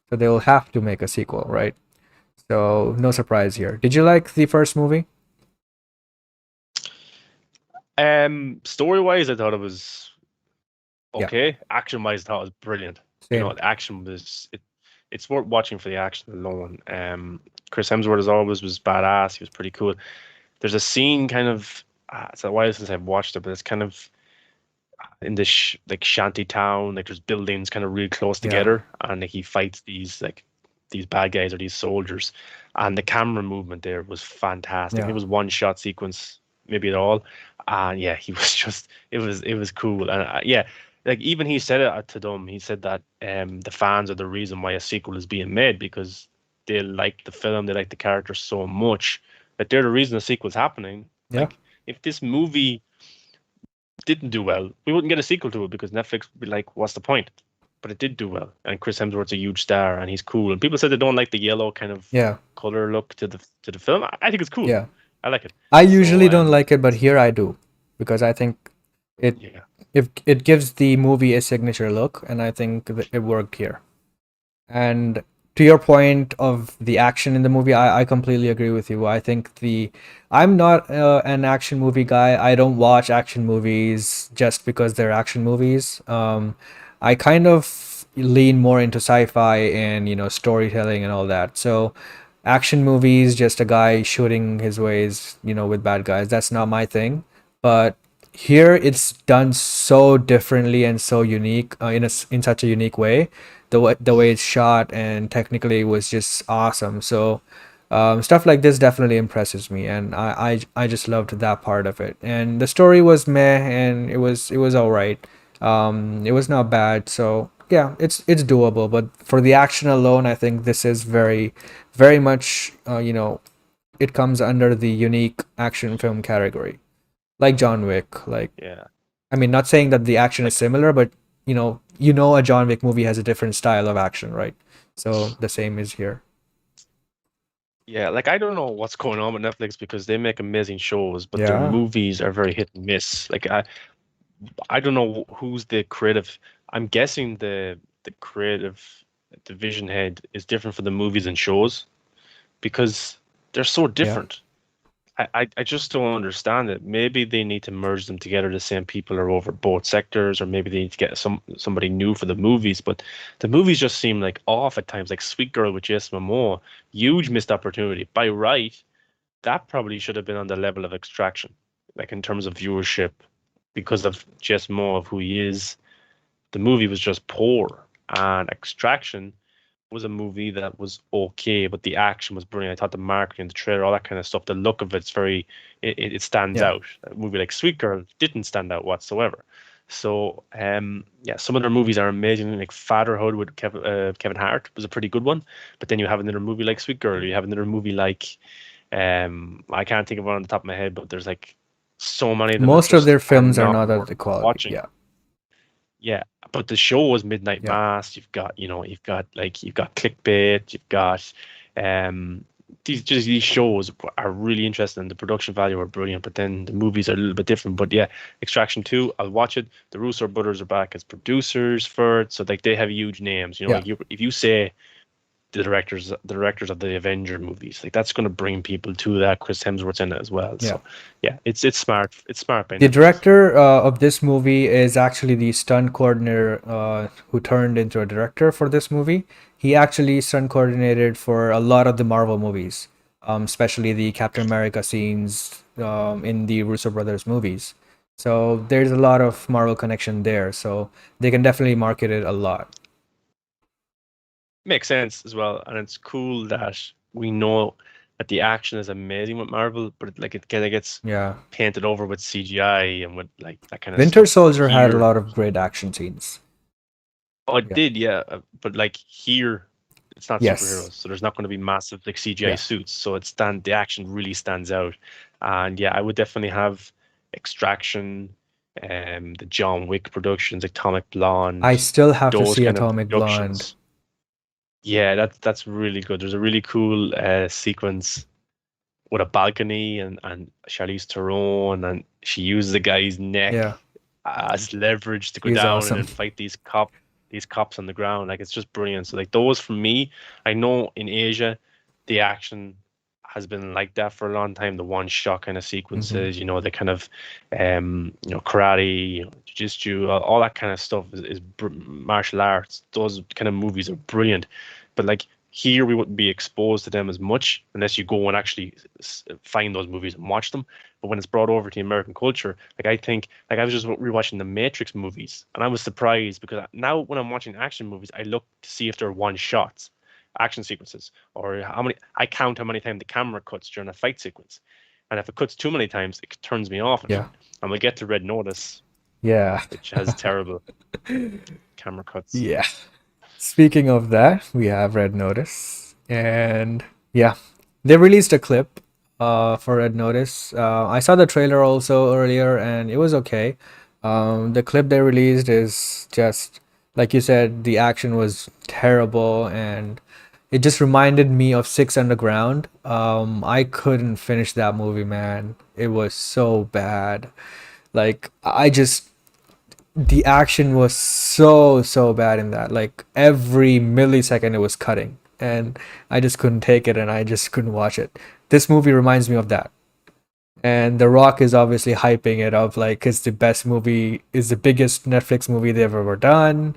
So they will have to make a sequel, right? So, no surprise here. Did you like the first movie? Story wise, I thought it was Yeah, okay. Action wise, I thought it was brilliant. same. The action it's worth watching for the action alone. Chris Hemsworth as always was badass. He was pretty cool. There's a scene kind of it's a while since I've watched it, but it's kind of in this like shanty town. Like there's buildings kind of really close Yeah, together, and like, he fights these bad guys or these soldiers, and the camera movement there was fantastic. It yeah, was one shot sequence, maybe at all, and yeah, he was just it was cool, and yeah, like even he said it at TUDUM. He said that the fans are the reason why a sequel is being made because they like the film, they like the characters so much that they're the reason the sequel's happening. yeah. Like if this movie didn't do well, we wouldn't get a sequel to it because Netflix would be like, what's the point? But it did do well, and Chris Hemsworth's a huge star, and he's cool. And people said they don't like the yellow kind of Yeah, color look to the film. I think it's cool. yeah. I like it. I So usually don't like it, but here I do because I think it yeah, it gives the movie a signature look, and I think it worked here. And to your point of the action in the movie, I completely agree with you. I think I'm not an action movie guy. I don't watch action movies just because they're action movies. I kind of lean more into sci-fi and storytelling and all that. So action movies, just a guy shooting his ways, with bad guys. That's not my thing. But here it's done so differently and so unique in such a unique way. The way it's shot and technically was just awesome. So stuff like this definitely impresses me, and I just loved that part of it. And the story was meh, and it was all right. It was not bad. So yeah, it's doable. But for the action alone, I think this is very, very much it comes under the unique action film category, like John Wick. Like, yeah, I mean, not saying that the action is like similar, but a John Wick movie has a different style of action, right? So the same is here. yeah, like I don't know what's going on with Netflix because they make amazing shows, but their Yeah, movies are very hit and miss. Like I don't know who's the creative. I'm guessing the creative division head is different for the movies and shows because they're so yeah, different. I just don't understand it. Maybe they need to merge them together. The same people are over both sectors, or maybe they need to get somebody new for the movies. But the movies just seem like off at times. Like Sweet Girl with Jason Momoa, huge missed opportunity. By right, that probably should have been on the level of Extraction. like in terms of viewership, because of just more of who he is, the movie was just poor. And Extraction was a movie that was okay, but the action was brilliant. I thought the marketing, the trailer, all that kind of stuff, the look of it's very, it stands Yeah. out. A movie like Sweet Girl didn't stand out whatsoever. So, yeah, some of their movies are amazing. Like Fatherhood with Kevin Hart was a pretty good one. But then you have another movie like Sweet Girl. You have another movie like, I can't think of one on the top of my head, but there's like so many of them that Most of just their are films are not not of worth the quality. watching. Yeah. Yeah, but the show was Midnight Yeah. Mass. You've got clickbait. You've got um these shows are really interesting. The production value are brilliant, but then the movies are a little bit different. But yeah, Extraction 2, I'll watch it. The Russo brothers are back as producers for it, so like they have huge names. Yeah. Like if you say the directors of the Avenger movies, like that's going to bring people to that. Chris Hemsworth's in it as well. Yeah. So yeah, it's smart. It's smart by The Netflix. director of this movie is actually the stunt coordinator who turned into a director for this movie. He actually stunt coordinated for a lot of the Marvel movies, especially the Captain America scenes in the Russo brothers movies. So there's a lot of Marvel connection there. So they can definitely market it a lot. Makes sense as well, and it's cool that we know that the action is amazing with Marvel, but it kind of gets Yeah. painted over with CGI and with like that kind of Winter stuff. Soldier had a Here, lot of great action scenes. oh, it Yeah. did, yeah, but like here, it's not Yes. superheroes, so there's not going to be massive like CGI Yeah. suits, so the action really stands out, and yeah, I would definitely have Extraction, the John Wick productions, Atomic I Blonde, still have to those see kind of Atomic Blonde. productions. Yeah, that's really good. There's a really cool sequence with a balcony and Charlize Theron, and she uses the guy's neck Yeah. as leverage to go He's down and awesome. then fight these cops on the ground. Like it's just brilliant. So like those for me, I know in Asia the action has been like that for a long time. The one shot kind of Hmm. sequences, the kind of karate, jiu-jitsu, all that kind of stuff is martial arts. Those kind of movies are brilliant. But like here we wouldn't be exposed to them as much unless you go and actually find those movies and watch them. But when it's brought over to American culture, like I think, like I was just rewatching the Matrix movies, and I was surprised because now when I'm watching action movies, I look to see if they're one shots, action sequences, or how many. I count how many times the camera cuts during a fight sequence, and if it cuts too many times, it turns me off it. Yeah. And we get to Red Notice, Yeah. which has terrible camera cuts. Yeah. Speaking of that, we have Red Notice. And yeah, they released a clip for Red Notice. I saw the trailer also earlier and it was okay. The clip they released is just, like you said, the action was terrible and it just reminded me of Six Underground. I couldn't finish that movie, man. It was so bad. Like, I just the action was so bad in that. Like every millisecond it was cutting and I just couldn't take it and I just couldn't watch it. This movie reminds me of that. And The Rock is obviously hyping it up like it's the best movie, is the biggest Netflix movie they've ever done.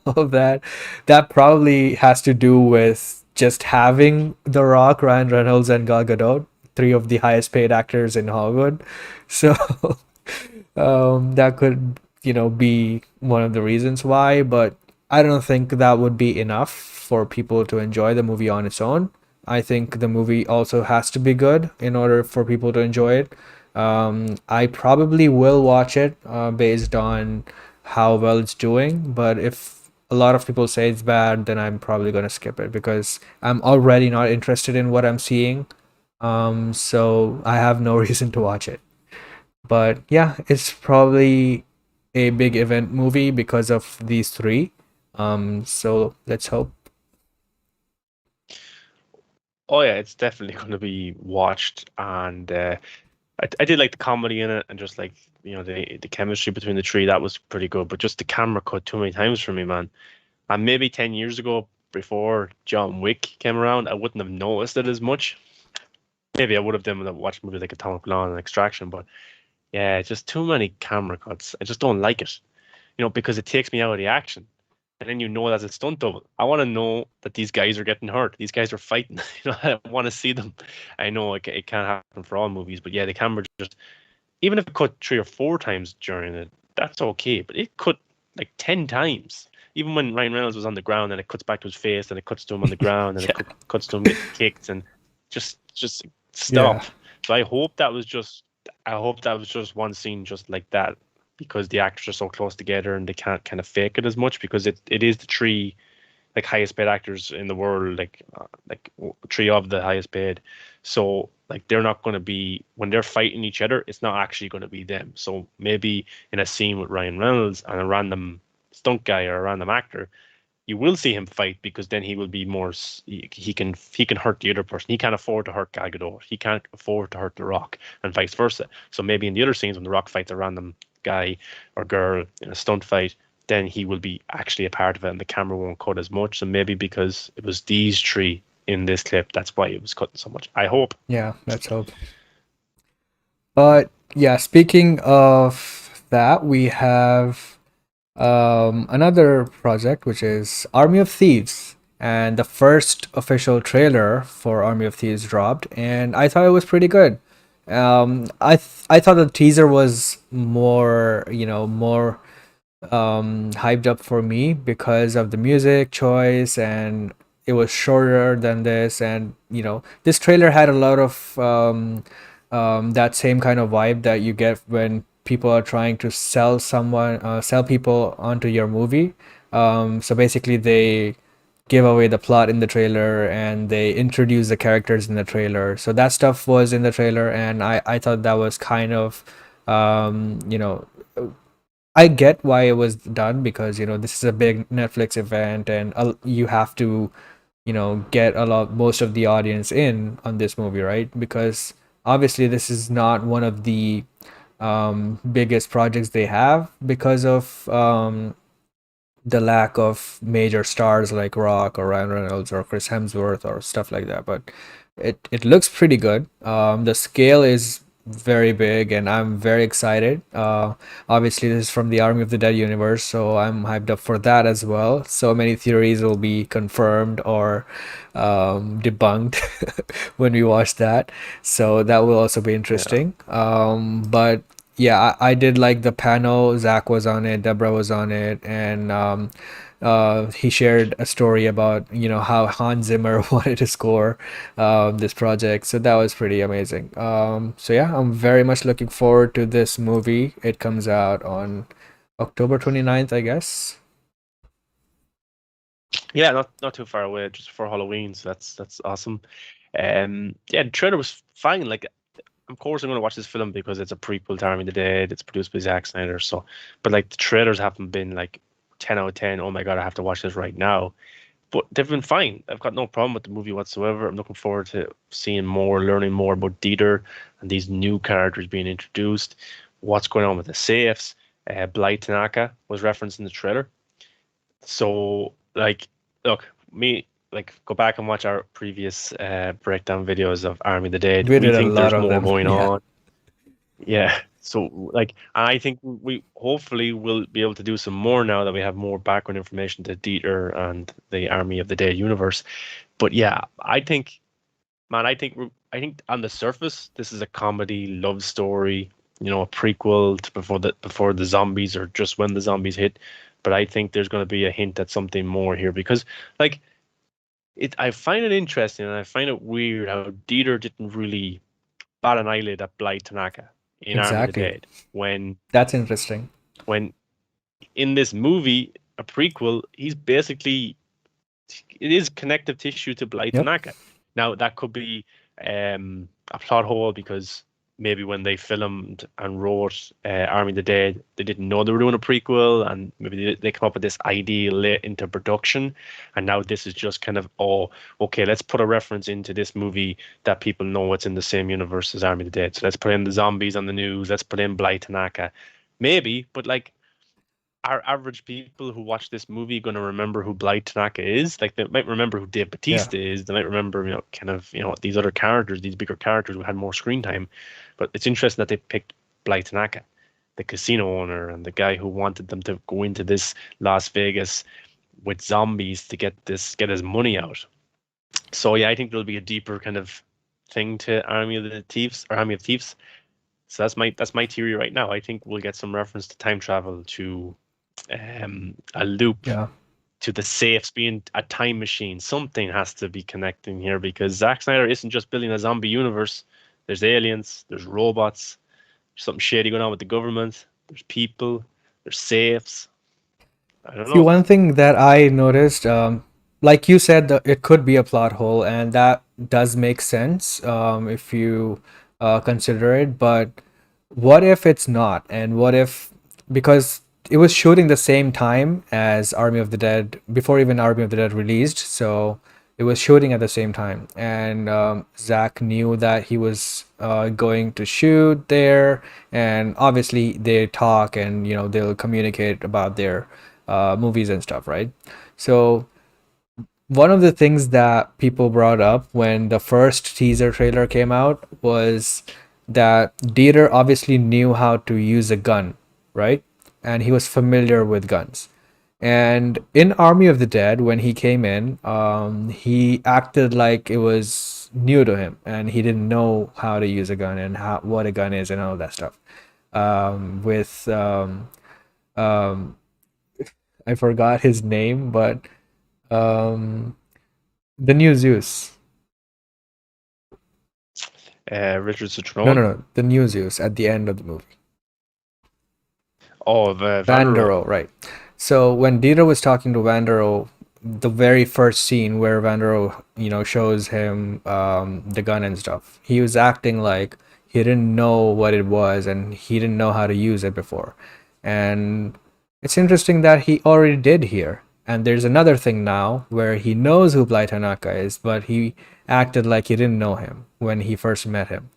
All of that. That probably has to do with just having The Rock, Ryan Reynolds, and Gal Gadot, three of the highest paid actors in Hollywood. So that could, be one of the reasons why, but I don't think that would be enough for people to enjoy the movie on its own. I think the movie also has to be good in order for people to enjoy it. I probably will watch it based on how well it's doing, but if a lot of people say it's bad, then I'm probably going to skip it because I'm already not interested in what I'm seeing. So I have no reason to watch it. But yeah, it's probably a big event movie because of these three. So let's hope. Oh yeah, it's definitely going to be watched, and I did like the comedy in it, and just like the chemistry between the three that was pretty good. But just the camera cut too many times for me, man. And maybe 10 years ago, before John Wick came around, I wouldn't have noticed it as much. Maybe I would have done when I watched movies like Atomic Blonde and Extraction, but yeah, just too many camera cuts. I just don't like it, because it takes me out of the action. And then that's a stunt double. I want to know that these guys are getting hurt. These guys are fighting. I want to see them. I know it can't happen for all movies, but yeah, the camera just even if it cut 3 or 4 times during it, that's okay. But it cut like 10 times. Even when Ryan Reynolds was on the ground, and it cuts back to his face, and it cuts to him on the ground, and it Yeah. cuts to him getting kicked, and just Yeah. stop. So I hope that was just one scene just like that, because the actors are so close together and they can't kind of fake it as much, because it is the three like highest paid actors in the world, three of the highest paid. So like they're not going to be, when they're fighting each other, it's not actually going to be them. So maybe in a scene with Ryan Reynolds and a random stunt guy or a random actor, you will see him fight, because then he will be more he can hurt the other person. He can't afford to hurt Gal Gadot. He can't afford to hurt The Rock, and vice versa. So maybe in the other scenes when The Rock fights a random guy or girl in a stunt fight, then he will be actually a part of it, and the camera won't cut as much. So maybe because it was these three in this clip, that's why it was cutting so much. I hope. Yeah, let's hope. But yeah, speaking of that, we have another project which is Army of Thieves. And the first official trailer for Army of Thieves dropped, and I thought it was pretty good. I thought the teaser was more, more hyped up for me because of the music choice, and it was shorter than this. And this trailer had a lot of that same kind of vibe that you get when people are trying to sell people onto your movie. So basically they give away the plot in the trailer, and they introduce the characters in the trailer. So that stuff was in the trailer, and I thought that was kind of um, you know I get why it was done, because this is a big Netflix event, and you have to get most of the audience in on this movie, right? Because obviously this is not one of the biggest projects they have, because of the lack of major stars like Rock or Ryan Reynolds or Chris Hemsworth or stuff like that. But it looks pretty good. The scale is very big, and I'm very excited. Obviously, this is from the Army of the Dead universe, so I'm hyped up for that as well. So many theories will be confirmed or debunked when we watch that. So that will also be Yeah. interesting. But yeah, I did like the panel. Zach was on it, Deborah was on it, and he shared a story about how Hans Zimmer wanted to score this project. So that was pretty amazing. So yeah, I'm very much looking forward to this movie. It comes out on October 29th, I guess. Yeah, not too far away, just for Halloween. So that's awesome. Yeah, the trailer was fine. Like, of course, I'm going to watch this film because it's a prequel to Army of the Dead. It's produced by Zack Snyder. So, but like the trailers haven't been like 10 out of 10. Oh my God, I have to watch this right now. But they've been fine. I've got no problem with the movie whatsoever. I'm looking forward to seeing more, learning more about Dieter and these new characters being introduced. What's going on with the safes? Bly Tanaka was referenced in the trailer. So, like, look, go back and watch our previous breakdown videos of Army of the Dead. We We did a think lot there's of more them. going Yeah, on. Yeah. So, like, I think we hopefully will be able to do some more now that we have more background information to Dieter and the Army of the Dead universe. But yeah, I think on the surface, this is a comedy love story, a prequel to before the zombies, or just when the zombies hit. But I think there's going to be a hint at something more here, because, like, I find it interesting and I find it weird how Dieter didn't really bat an eyelid at Bly Tanaka in Army of the exactly. Dead when That's interesting. when in this movie, a prequel, he's basically, it is connective tissue to Bly Yep. Tanaka. Now that could be a plot hole, because maybe when they filmed and wrote Army of the Dead, they didn't know they were doing a prequel, and maybe they come up with this idea late into production, and now this is just kind of, oh, okay, let's put a reference into this movie that people know it's in the same universe as Army of the Dead. So let's put in the zombies on the news. Let's put in Bly Tanaka, maybe, but like, are average people who watch this movie going to remember who Blythe Tanaka is? Like, they might remember who Dave Yeah. Batista is. They might remember, kind of, these other characters, these bigger characters who had more screen time. But it's interesting that they picked Blythe Tanaka, the casino owner and the guy who wanted them to go into this Las Vegas with zombies to get his money out. So yeah, I think there'll be a deeper kind of thing to Army of the Thieves or Army of Thieves. So that's my theory right now. I think we'll get some reference to time travel, to a loop, Yeah. to the safes being a time machine. Something has to be connecting here because Zack Snyder isn't just building a zombie universe. There's aliens, there's robots, there's something shady going on with the government, there's people, there's safes. I don't See, know. one thing that I noticed, like you said, it could be a plot hole, and that does make sense if you consider it. But what if it's not? And what if, because it was shooting the same time as Army of the Dead, before even Army of the Dead released, so it was shooting at the same time. And Zach knew that he was going to shoot there, and obviously they talk and they'll communicate about their movies and stuff, right? So one of the things that people brought up when the first teaser trailer came out was that Dieter obviously knew how to use a gun, right? And he was familiar with guns. And in Army of the Dead, when he came in, he acted like it was new to him, and he didn't know how to use a gun and what a gun is and all that stuff. With um, I forgot his name, but um, the new Zeus. Richard No, no, Citron. no. The new Zeus at the end of the movie. Oh, Vandero. Vandero, right. So when Dieter was talking to Vandero, the very first scene where Vandero, shows him the gun and stuff, he was acting like he didn't know what it was and he didn't know how to use it before. And it's interesting that he already did here. And there's another thing now where he knows who Bly Tanaka is, but he acted like he didn't know him when he first met him.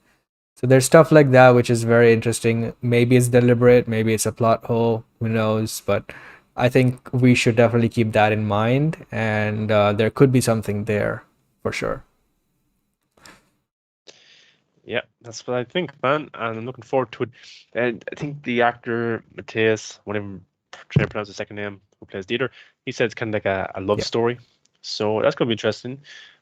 So there's stuff like that which is very interesting. Maybe it's deliberate, maybe it's a plot hole, who knows? But I think we should definitely keep that in mind, and there could be something there for sure. Yeah, that's what I think, man, and I'm looking forward to it. And I think the actor Matthias, whatever trying to pronounce his second name, who plays Dieter, he said it's kind of like a love Yeah, story. So that's gonna be interesting.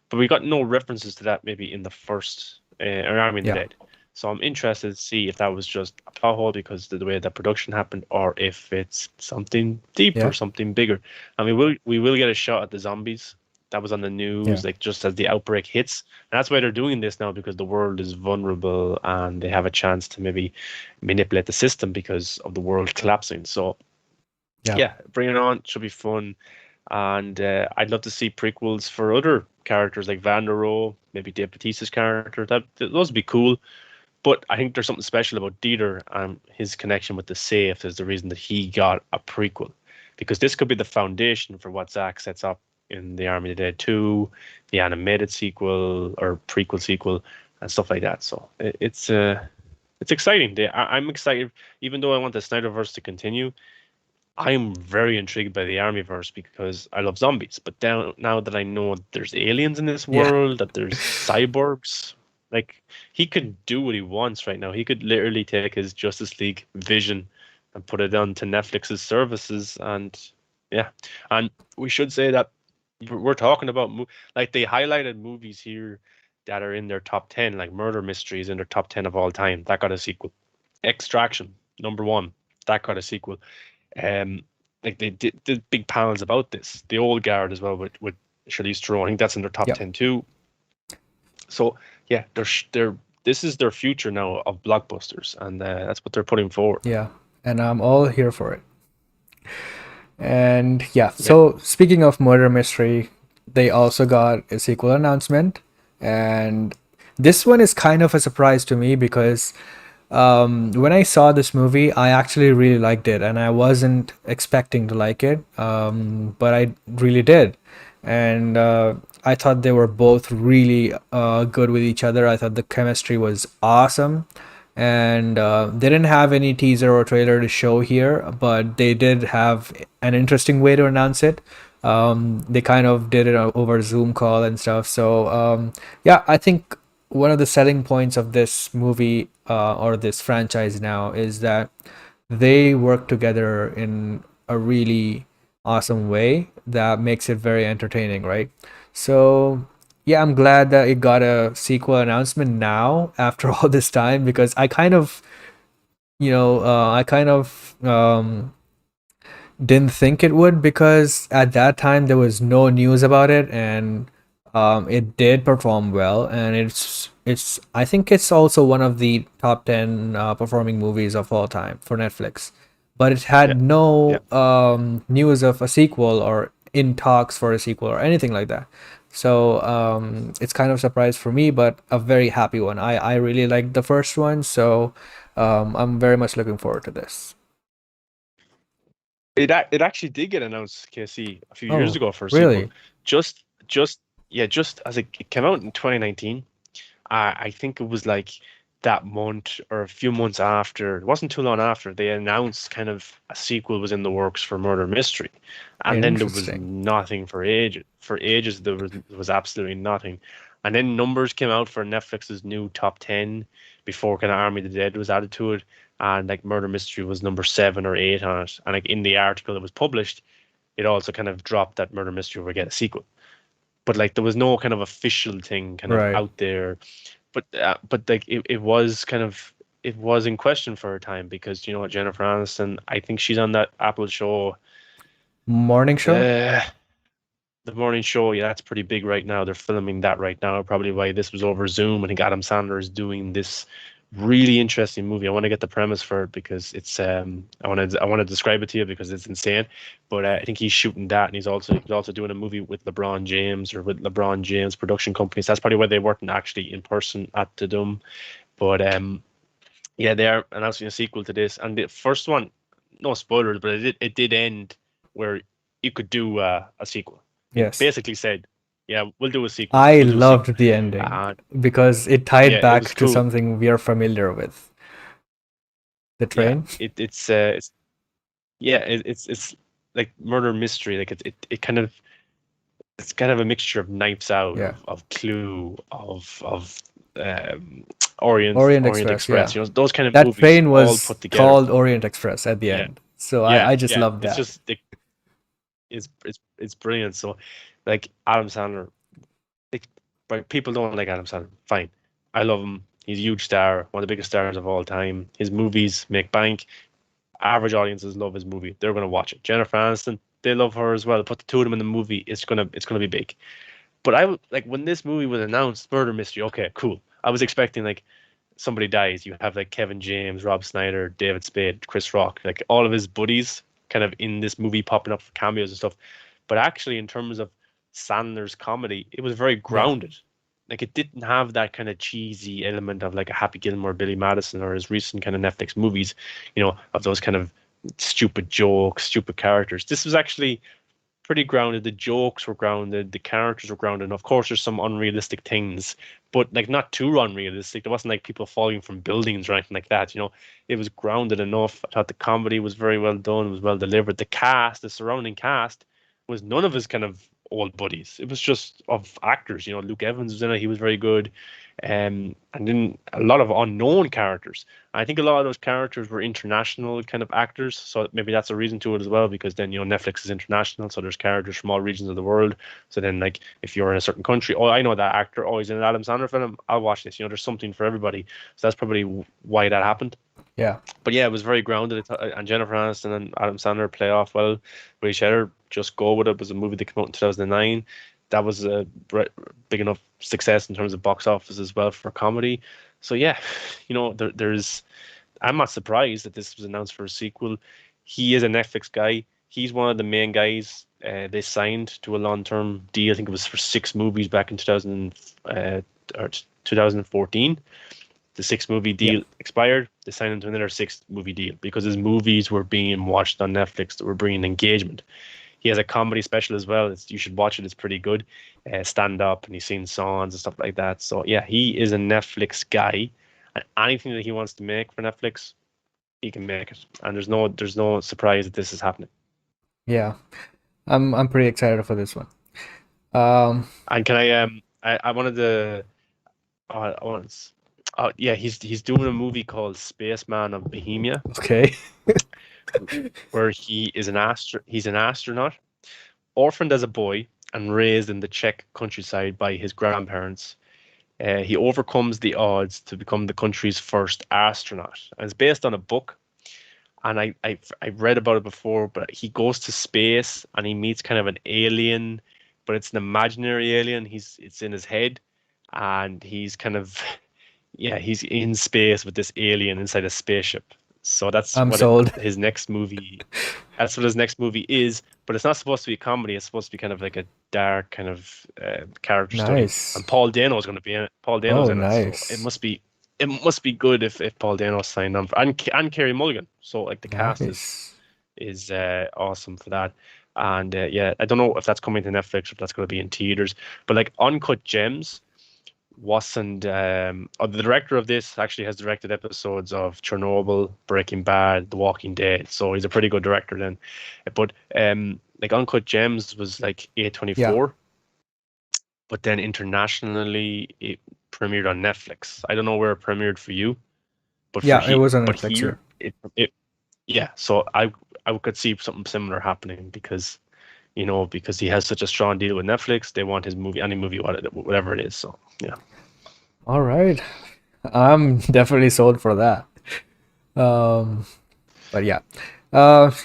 But we got no references to that maybe in the first or Army of the yeah, Dead. So I'm interested to see if that was just a plot hole because of the way that production happened, or if it's something deeper, yeah, something bigger. And we will get a shot at the zombies. That was on the yeah, news, like just as the outbreak hits. And that's why they're doing this now because the world is vulnerable and they have a chance to maybe manipulate the system because of the world collapsing. So yeah, yeah, bring it on. Should be fun. And I'd love to see prequels for other characters like Van der Rohe, maybe Dave Bautista's character. Those would be cool. But I think there's something special about Dieter and his connection with the safe is the reason that he got a prequel. Because this could be the foundation for what Zack sets up in the Army of the Dead 2, the animated sequel or prequel sequel, and stuff like that. So it's exciting. I'm excited, even though I want the Snyderverse to continue. I'm very intrigued by the Armyverse because I love zombies. But now that I know there's aliens in this yeah, world, that there's cyborgs, like he could do what he wants right now. He could literally take his Justice League vision and put it onto Netflix's services. And yeah, and we should say that we're talking about like they highlighted movies here that are in their top 10, like Murder Mysteries in their top 10 of all time. That got a sequel. Extraction, number one, that got a sequel. Um, like they did big panels about this. The Old Guard as well with Charlize Theron. I think that's in their top yeah, 10 too. So yeah, they're this is their future now of blockbusters, and that's what they're putting forward. yeah. And I'm all here for it. And yeah, Yeah, so speaking of murder mystery, they also got a sequel announcement, and this one is kind of a surprise to me because when I saw this movie, I actually really liked it, and I wasn't expecting to like it, but I really did. And I thought they were both really good with each other. I thought the chemistry was awesome. And they didn't have any teaser or trailer to show here, but they did have an interesting way to announce it. They kind of did it over Zoom call and stuff. So yeah, I think one of the selling points of this movie or this franchise now is that they work together in a really awesome way that makes it very entertaining, right? So yeah, I'm glad that it got a sequel announcement now after all this time, because I kind of, I kind of didn't think it would, because at that time there was no news about it, and it did perform well, and it's I think it's also one of the top 10 performing movies of all time for Netflix. But it Yeah, had yeah. no news of a sequel or in talks for a sequel or anything like that. So it's kind of a surprise for me, but a very happy one. I really liked the first one, so I'm very much looking forward to this. It actually did get announced, KC, a few years Oh, ago for a sequel. really? Just yeah, just as it came out in 2019. I think it was like that month or a few months after. It wasn't too long after they announced kind of a sequel was in the works for Murder Mystery, and then there was Interesting. nothing for ages. For ages, there was absolutely nothing, and then numbers came out for Netflix's new top 10 before kind of Army of the Dead was added to it, and like Murder Mystery was number 7 or 8 on it, and like in the article that was published, it also kind of dropped that Murder Mystery will get a sequel, but like there was no kind of official thing kind of Right. out there, but like it was kind of it was in question for a time because you know what, Jennifer Aniston, I think she's on that Apple show, Morning show? uh, the morning show. Yeah, that's pretty big right now. They're filming that right now. Probably why this was over Zoom. I think Adam Sandler is doing this really interesting movie. I want to get the premise for it because it's I want to describe it to you because it's insane. But I think he's shooting that, and he's also doing a movie with LeBron James or with LeBron James production companies. That's probably why they weren't actually in person at the Dome. But yeah, they are announcing a sequel to this, and the first one, no spoilers, but it did end where you could do a sequel. It Yes. basically said, "Yeah, we'll do a sequel. I We'll do a sequel." loved the ending Uh, because it tied yeah, it was back to cool. something we are familiar with. The Yeah, train? it's yeah, it's like murder mystery. Like it's kind of a mixture of Knives Out, Yeah. of Clue, of um, Orient Orient Orient Express, Express. yeah. You know, those kind of That movies train all was put together. called Orient Express at the Yeah, end. So yeah, I just yeah. loved It's that. just it's brilliant. So, like Adam Sandler, like, but people don't like Adam Sandler. Fine, I love him. He's a huge star, one of the biggest stars of all time. His movies make bank. Average audiences love his movie. They're gonna watch it. Jennifer Aniston, they love her as well. Put the two of them in the movie, it's gonna be big. But like when this movie was announced, murder mystery. Okay, cool. I was expecting like somebody dies. You have like Kevin James, Rob Snyder, David Spade, Chris Rock, like all of his buddies kind of in this movie popping up for cameos and stuff. But actually, in terms of Sandler's comedy, it was very Yeah. grounded. Like it didn't have that kind of cheesy element of like a Happy Gilmore, Billy Madison, or his recent kind of Netflix movies, of those kind of stupid jokes, stupid characters. This was actually pretty grounded. The jokes were grounded. The characters were grounded. And of course, there's some unrealistic things, but like not too unrealistic. There wasn't like people falling from buildings or anything like that. It was grounded enough. I thought the comedy was very well done. It was well delivered. The cast, the surrounding cast, was none of his kind of old buddies. It was just of actors. Luke Evans was in it. He was very good. And then a lot of unknown characters. I think a lot of those characters were international kind of actors, so maybe that's a reason to it as well. Because then Netflix is international, so there's characters from all regions of the world. So then, like, if you're in a certain country, oh, I know that actor. Oh, he's in an Adam Sandler film. I'll watch this. There's something for everybody. So that's probably why that happened. Yeah. But yeah, it was very grounded. And Jennifer Aniston and Adam Sandler play off well with each other. Just Go With It was a movie that came out in 2009. That was a big enough success in terms of box office as well for comedy. So yeah, there's. I'm not surprised that this was announced for a sequel. He is a Netflix guy. He's one of the main guys. They signed to a long-term deal. I think it was for 6 movies back in 2000 or 2014. The 6 movie Yeah. deal expired. They signed him to another 6 movie deal because his movies were being watched on Netflix that were bringing engagement. He has a comedy special as well. You should watch it. It's pretty good. Stand up, and he's seen songs and stuff like that. So yeah, he is a Netflix guy, and anything that he wants to make for Netflix, he can make it. And there's no surprise that this is happening. Yeah. I'm pretty excited for this one. Um, And can I wanted to I want yeah, he's doing a movie called Spaceman of Bohemia, okay. where he's an astronaut, orphaned as a boy, and raised in the Czech countryside by his grandparents. He overcomes the odds to become the country's first astronaut. And it's based on a book, and I've read about it before, but he goes to space and he meets kind of an alien, but it's an imaginary alien. It's in his head, and he's kind of yeah, he's in space with this alien inside a spaceship. So I'm sold. his next movie. That's what his next movie is. But it's not supposed to be a comedy. It's supposed to be kind of like a dark kind of character study. And Nice. Paul Dano is going to be in it. Paul Dano's Oh, in it, so nice. it must be good if Paul Dano signed on for, and Kerry Mulligan. So like the cast Nice. is awesome for that. And yeah, I don't know if that's coming to Netflix or if that's going to be in theaters. But like Uncut Gems wasn't the director of this actually has directed episodes of Chernobyl, Breaking Bad, The Walking Dead, so he's a pretty good director then. But like Uncut Gems was like Yeah. A24, but then internationally it premiered on Netflix. I don't know where it premiered for you, but Yeah, it was on but Netflix here here. it yeah, so I could see something similar happening because because he has such a strong deal with Netflix, they want his movie, any movie, whatever it is. So yeah. All right. I'm definitely sold for that. Um, but yeah.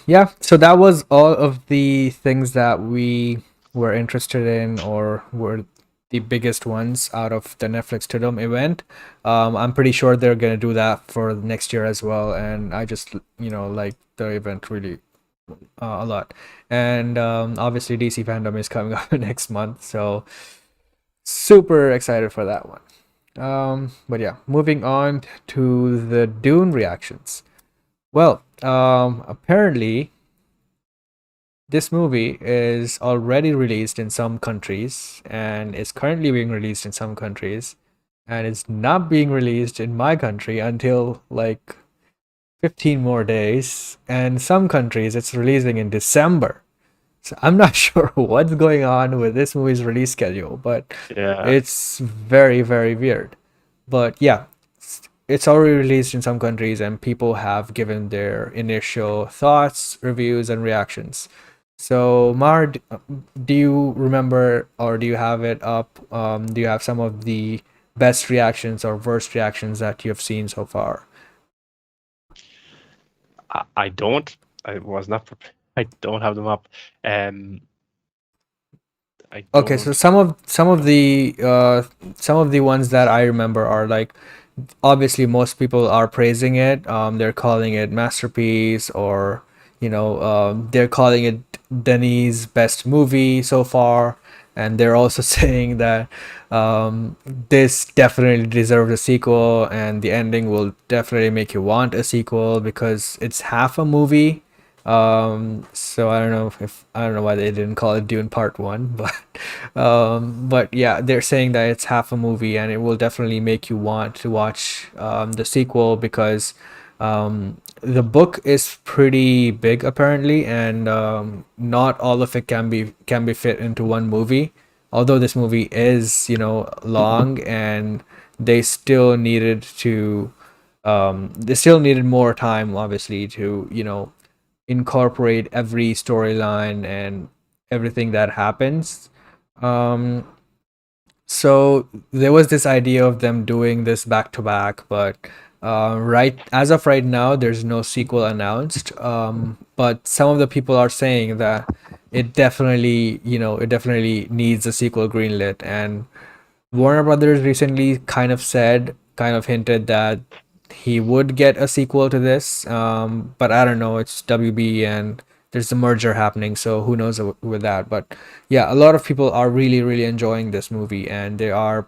Yeah, so that was all of the things that we were interested in or were the biggest ones out of the Netflix TUDUM event. I'm pretty sure they're gonna do that for next year as well, and I just like the event really a lot. And obviously DC fandom is coming up next month, so super excited for that one. But yeah, moving on to the Dune reactions. Well, apparently this movie is already released in some countries and is currently being released in some countries, and it's not being released in my country until like 15 more days, and some countries it's releasing in December. So I'm not sure what's going on with this movie's release schedule, but Yeah. it's very, very weird. But yeah, it's already released in some countries, and people have given their initial thoughts, reviews, and reactions. So, Mar, do you remember or do you have it up? Do you have some of the best reactions or worst reactions that you have seen so far? I don't. I was not prepared. I don't have them up. Um, I Okay, so don't. some of the ones that I remember are like obviously most people are praising it. They're calling it masterpiece, or they're calling it Denis' best movie so far, and they're also saying that this definitely deserves a sequel, and the ending will definitely make you want a sequel because it's half a movie. So I don't know why they didn't call it Dune Part One, but yeah, they're saying that it's half a movie and it will definitely make you want to watch the sequel because the book is pretty big apparently, and not all of it can be fit into one movie. Although this movie is long, and they still needed to they still needed more time obviously to incorporate every storyline and everything that happens. Um, so there was this idea of them doing this back to back, but right as of right now, there's no sequel announced. But some of the people are saying that it definitely needs a sequel greenlit, and Warner Brothers recently kind of hinted that he would get a sequel to this. But I don't know. It's WB and there's a merger happening, so who knows with that. But yeah, a lot of people are really, really enjoying this movie, and they are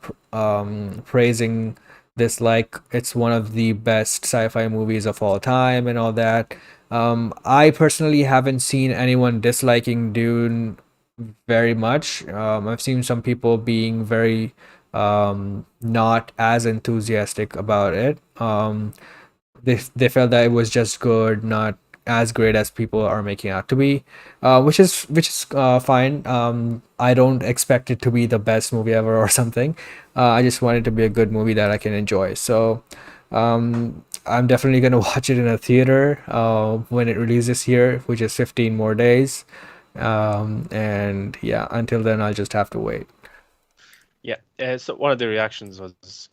praising this like it's one of the best sci-fi movies of all time and all that. I personally haven't seen anyone disliking Dune very much. I've seen some people being very not as enthusiastic about it. They felt that it was just good, not as great as people are making out to be, which is fine. I don't expect it to be the best movie ever or something. I just want it to be a good movie that I can enjoy. So I'm definitely gonna watch it in a theater when it releases here, which is 15 more days. And yeah, until then, I'll just have to wait. Yeah. So one of the reactions was,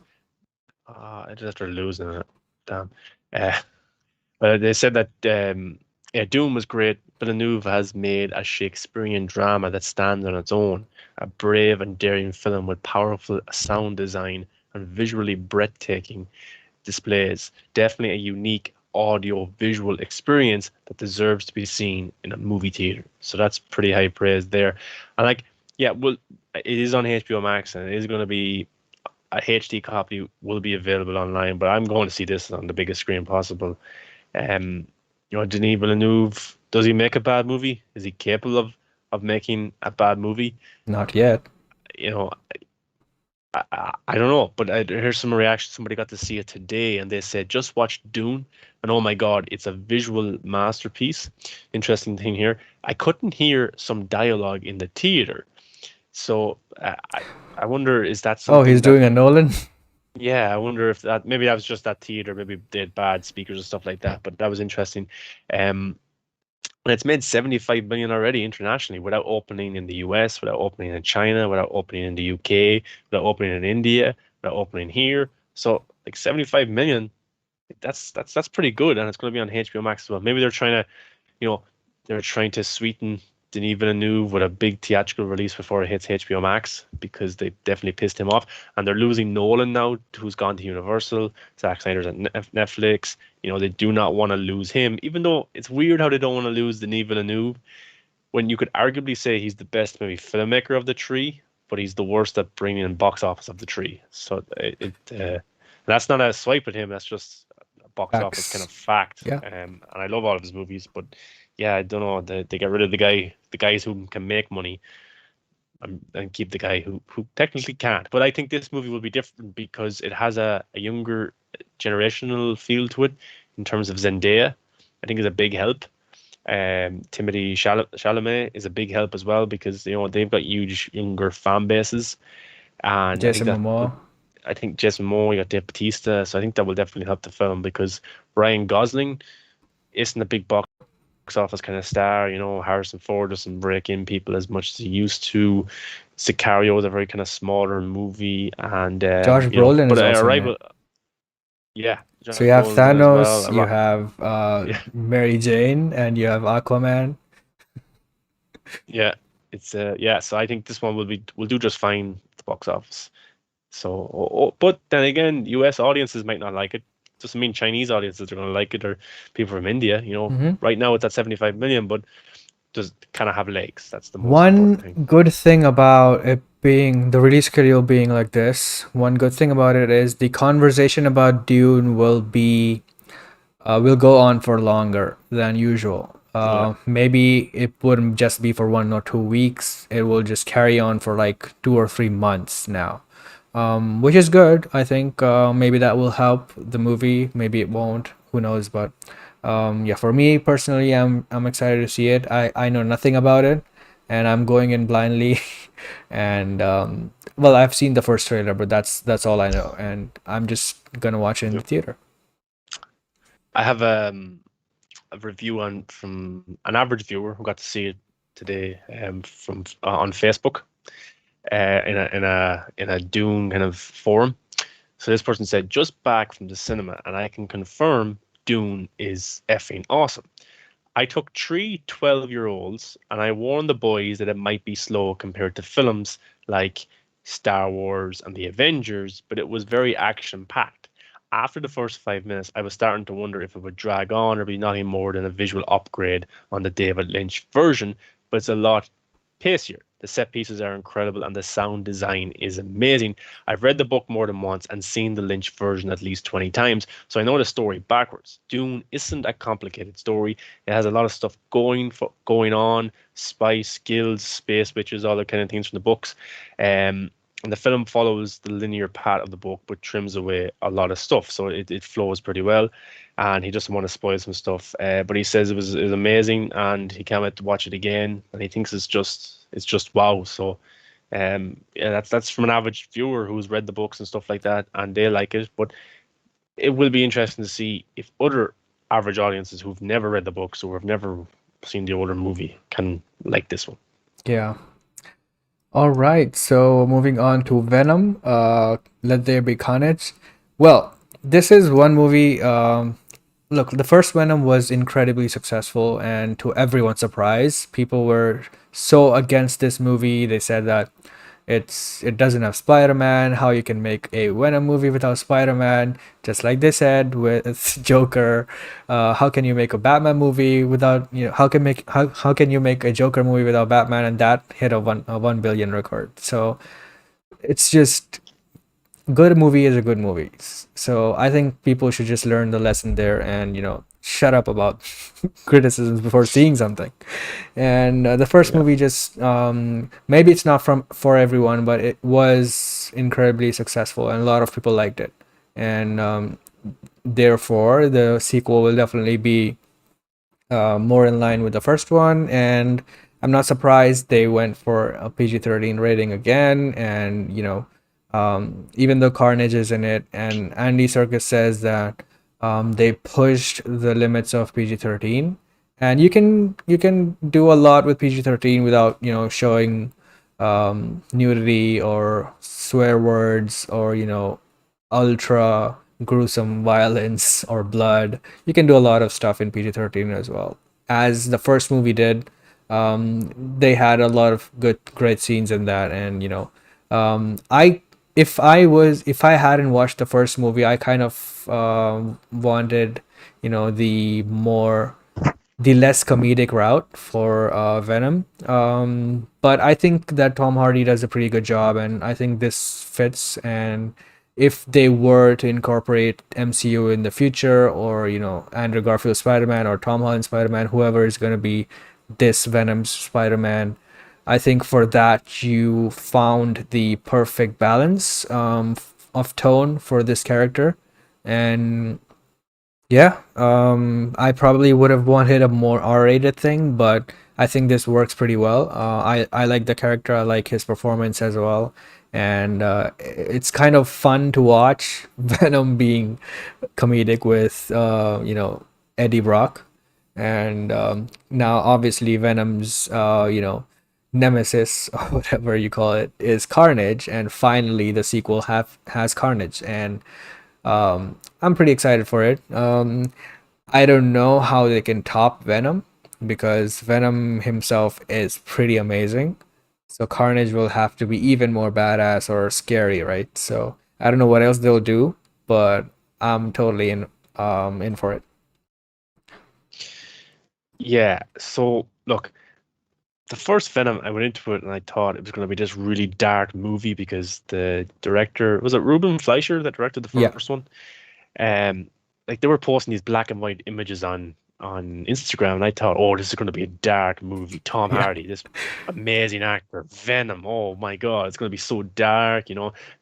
I just started losing it. Damn. Uh, but they said that yeah, Dune was great. Villeneuve has made a Shakespearean drama that stands on its own, a brave and daring film with powerful sound design and visually breathtaking displays. Definitely a unique audio visual experience that deserves to be seen in a movie theater. So that's pretty high praise there. And like, yeah, well, it is on HBO Max and it is going to be a HD copy will be available online, but I'm going to see this on the biggest screen possible. Um, Denis Villeneuve, does he make a bad movie? Is he capable of making a bad movie? Not yet. You know, I don't know, but I heard some reaction. Somebody got to see it today, and they said just watch Dune, and oh my God, it's a visual masterpiece. Interesting thing here, I couldn't hear some dialogue in the theater, so I wonder is that Oh, he's something that doing a Nolan? yeah, I wonder if that maybe that was just that theater, maybe they had bad speakers and stuff like that, but that was interesting. Um, and it's made 75 million already internationally without opening in the US, without opening in China, without opening in the UK, without opening in India, without opening here. So like 75 million, that's pretty good, and it's going to be on HBO Max as well. Maybe they're trying to you know, they're trying to sweeten Denis Villeneuve with a big theatrical release before it hits HBO Max because they definitely pissed him off. And they're losing Nolan now, who's gone to Universal. Zack Snyder's at Netflix. They do not want to lose him, even though it's weird how they don't want to lose Denis Villeneuve when you could arguably say he's the best maybe filmmaker of the three, but he's the worst at bringing in box office of the three. So that's not a swipe at him. That's just a box office kind Facts. of fact. Yeah. And I love all of his movies, but yeah, I don't know. They get rid of the guys who can make money, and keep the guy who technically can't. But I think this movie will be different because it has a younger generational feel to it in terms of Zendaya. I think is a big help. Timothy Chalamet is a big help as well because they've got huge younger fan bases, and I think Jason that Momoa. I think Jason Momoa, you got Dave Bautista, so I think that will definitely help the film because Ryan Gosling isn't a big box office kind of star. Harrison Ford doesn't break in people as much as he used to. Sicario is a very kind of smaller movie, and Josh Brolin but is also in it. Arrival, yeah, So Josh you have Brolin's in as Thanos, well. you have Yeah, Mary Jane, and you have Aquaman. yeah, it's yeah. So I think this one will do just fine at the box office. So, but then again, US audiences might not like it. Doesn't mean Chinese audiences are going to like it or people from India. Hmm. Right now it's at 75 million, but does kind of have legs. That's the most important One thing. good thing about it being the release schedule being like this, one good thing about it is the conversation about Dune will go on for longer than usual. Yeah, Maybe it wouldn't just be for 1 or 2 weeks. It will just carry on for like 2 or 3 months now, which is good. I think maybe that will help the movie. Maybe it won't. Who knows? But yeah, for me personally, I'm excited to see it. I know nothing about it, and I'm going in blindly. And well, I've seen the first trailer, but that's all I know, and I'm just gonna watch it in yeah. the theater. I have a review from an average viewer who got to see it today from on Facebook in a Dune kind of forum. So this person said, just back from the cinema, and I can confirm Dune is effing awesome. I took three 12-year-olds and I warned the boys that it might be slow compared to films like Star Wars and the Avengers, but it was very action packed. After the first 5 minutes, I was starting to wonder if it would drag on or be nothing more than a visual upgrade on the David Lynch version, but it's a lot pacier. The set pieces are incredible and the sound design is amazing. I've read the book more than once and seen the Lynch version at least 20 times, so I know the story backwards. Dune isn't a complicated story. It has a lot of stuff going on, spice, guilds, space witches, all the kind of things from the books. And the film follows the linear path of the book, but trims away a lot of stuff, so it flows pretty well. And he doesn't want to spoil some stuff, but he says it was amazing, and he can't wait to watch it again. And he thinks it's just wow. So, yeah, that's from an average viewer who's read the books and stuff like that, and they like it. But it will be interesting to see if other average audiences who've never read the books or have never seen the older movie can like this one. Yeah. All right, so moving on to Venom, Let There Be Carnage. Well, this is one movie. Look, the first Venom was incredibly successful, and to everyone's surprise, people were so against this movie. They said that it doesn't have Spider-Man. How you can make a Venom movie without Spider-Man? Just like they said with Joker. How can you make a Batman movie without how can you make a Joker movie without Batman? And that hit a 1 billion record. So it's just good movie is a good movie. So I think people should just learn the lesson there and shut up about criticisms before seeing something. And the first Yeah. movie just maybe it's not from for everyone, but it was incredibly successful and a lot of people liked it. And therefore, the sequel will definitely be more in line with the first one. And I'm not surprised they went for a PG-13 rating again. And even though Carnage is in it, and Andy Serkis says that they pushed the limits of PG-13, and you can do a lot with PG-13 without showing nudity or swear words or ultra gruesome violence or blood. You can do a lot of stuff in PG-13 as well. As the first movie did, they had a lot of great scenes in that, and I if I hadn't watched the first movie, I kind of wanted the less comedic route for Venom. But I think that Tom Hardy does a pretty good job, and I think this fits. And if they were to incorporate MCU in the future, or Andrew Garfield Spider-Man or Tom Holland Spider-Man, whoever is going to be this Venom Spider-Man, I think for that you found the perfect balance of tone for this character. And yeah, I probably would have wanted a more R-rated thing, but I think this works pretty well. I like the character. I like his performance as well, and it's kind of fun to watch Venom being comedic with Eddie Brock, and now obviously Venom's nemesis or whatever you call it is Carnage, and finally the sequel have has Carnage, and I'm pretty excited for it. I don't know how they can top Venom because Venom himself is pretty amazing. So Carnage will have to be even more badass or scary, right? So I don't know what else they'll do, but I'm totally in for it. Yeah. So look, the first Venom, I went into it and I thought it was going to be this really dark movie because the director was it Ruben Fleischer that directed the Yeah, first one. Um, like they were posting these black and white images on Instagram, and I thought, oh, this is going to be a dark movie. Tom yeah, Hardy, this amazing actor, Venom. Oh my God, it's going to be so dark.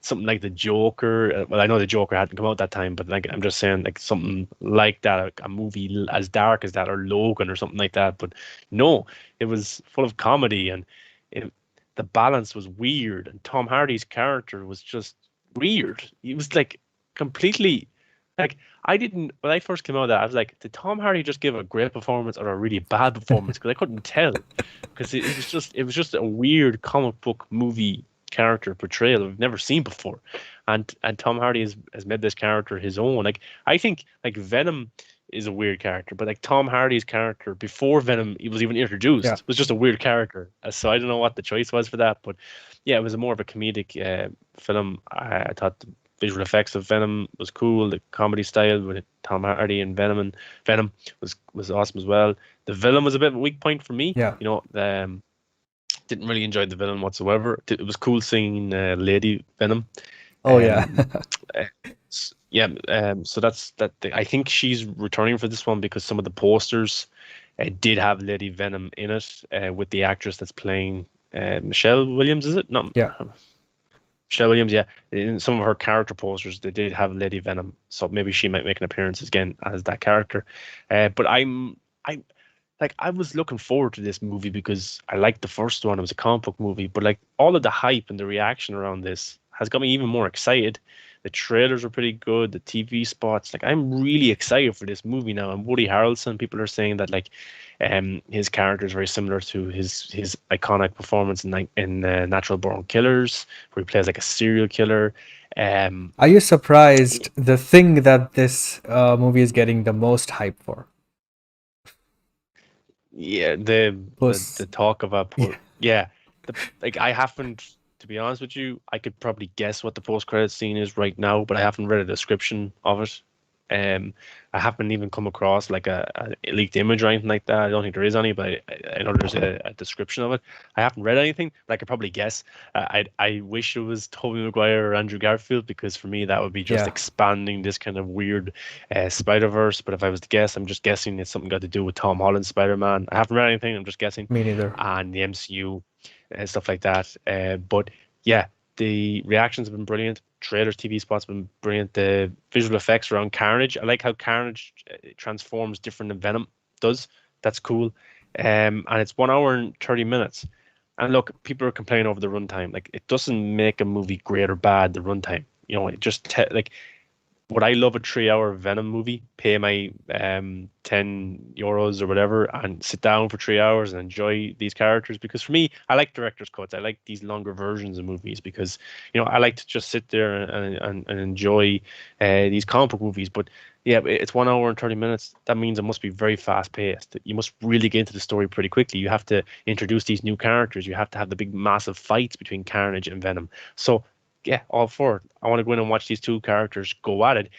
Something like the Joker. Well, I know the Joker hadn't come out that time, but like I'm just saying, like something like that, a movie as dark as that, or Logan, or something like that. But no, it was full of comedy, and it, the balance was weird, and Tom Hardy's character was just weird. He was like completely like I didn't when I first came out of that I was like, did Tom Hardy just give a great performance or a really bad performance? Because I couldn't tell because it was just a weird comic book movie character portrayal we've never seen before, and Tom Hardy has made this character his own. Like I think like Venom is a weird character, but like Tom Hardy's character before Venom he was even yeah. introduced was just a weird character. So I don't know what the choice was for that, but yeah, it was a more of a comedic film. I thought the visual effects of Venom was cool. The comedy style with Tom Hardy and Venom was awesome as well. The villain was a bit of a weak point for me. Yeah. Didn't really enjoy the villain whatsoever. It was cool seeing Lady Venom. Oh yeah. Um, uh, yeah. So that's that. I think she's returning for this one because some of the posters did have Lady Venom in it with the actress that's playing Michelle Williams. Is it? No, Yeah. Michelle Williams. Yeah, in some of her character posters, they did have Lady Venom. So maybe she might make an appearance again as that character. But I like I was looking forward to this movie because I liked the first one. It was a comic book movie, but like all of the hype and the reaction around this has got me even more excited The trailers are pretty good. The TV spots, like I'm really excited for this movie now. And Woody Harrelson, people are saying that like, his character is very similar to his iconic performance in Natural Born Killers, where he plays like a serial killer. Um, Are you surprised the thing that this movie is getting the most hype for? Yeah, the Was talk of a yeah, yeah, the like I haven't, to be honest with you, I could probably guess what the post credit scene is right now, but I haven't read a description of it. Um, I haven't even come across like a leaked image or anything like that. I don't think there is any, but I know there's a description of it. I haven't read anything, but I could probably guess. I wish it was Tobey Maguire or Andrew Garfield, because for me that would be just yeah, expanding this kind of weird Spider-Verse. But if I was to guess, I'm just guessing it's something got to do with Tom Holland's Spider-Man. I haven't read anything. I'm just guessing, me neither. and the MCU and stuff like that. But yeah, the reactions have been brilliant. Trailers, TV spots have been brilliant. The visual effects around Carnage. I like how Carnage transforms different than Venom does. That's cool. And it's 1 hour and 30 minutes. And look, people are complaining over the runtime. Like, it doesn't make a movie great or bad, the runtime. You know, it just like, would I love a 3 hour Venom movie? Pay my €10 or whatever and sit down for 3 hours and enjoy these characters? Because for me, I like director's cuts. I like these longer versions of movies because I like to just sit there and enjoy these comic book movies. But yeah, it's 1 hour and 30 minutes. That means it must be very fast paced. You must really get into the story pretty quickly. You have to introduce these new characters. You have to have the big massive fights between Carnage and Venom. So yeah, all for it. I want to go in and watch these two characters go at it.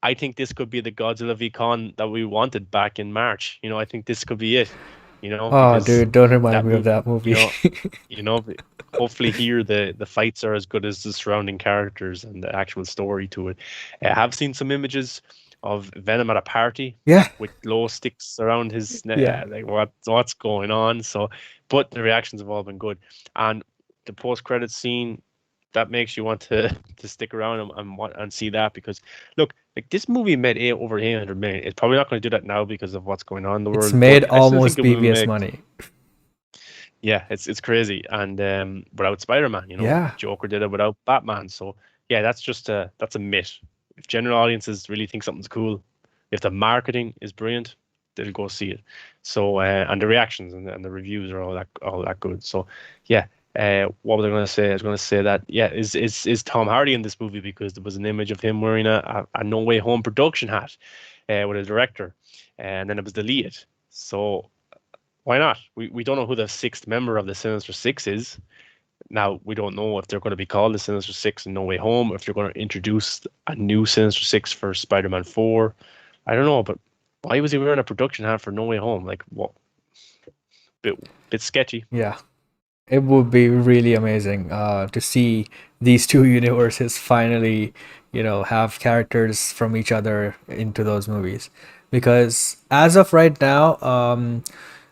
I think this could be the Godzilla v Kong that we wanted back in March. I think this could be it. Oh, Because dude, don't remind that me of move, that you movie. know, you know, hopefully here the fights are as good as the surrounding characters and the actual story to it. I have seen some images of Venom at a party Yeah, with glow sticks around his neck. yeah, Like what's going on? So, but the reactions have all been good, and the post credit scene, that makes you want to stick around and see that, because look, like this movie made over 800 million. It's probably not going to do that now because of what's going on in the it's world, made but I still think almost it will BVS make. money. Yeah, it's crazy. And without Spider-Man, Yeah, Joker did it without Batman. So yeah, that's a myth. If general audiences really think something's cool, if the marketing is brilliant, they'll go see it. So and the reactions and the reviews are all that good. So yeah. What was I going to say? I was going to say that yeah, is Tom Hardy in this movie, because there was an image of him wearing a No Way Home production hat with a director, and then it was deleted. So why not? We don't know who the sixth member of the Sinister Six is. Now, we don't know if they're going to be called the Sinister Six in No Way Home, if they're going to introduce a new Sinister Six for Spider-Man 4. I don't know, but why was he wearing a production hat for No Way Home? Like, what? Bit sketchy. yeah. It would be really amazing to see these two universes finally, have characters from each other into those movies. Because as of right now,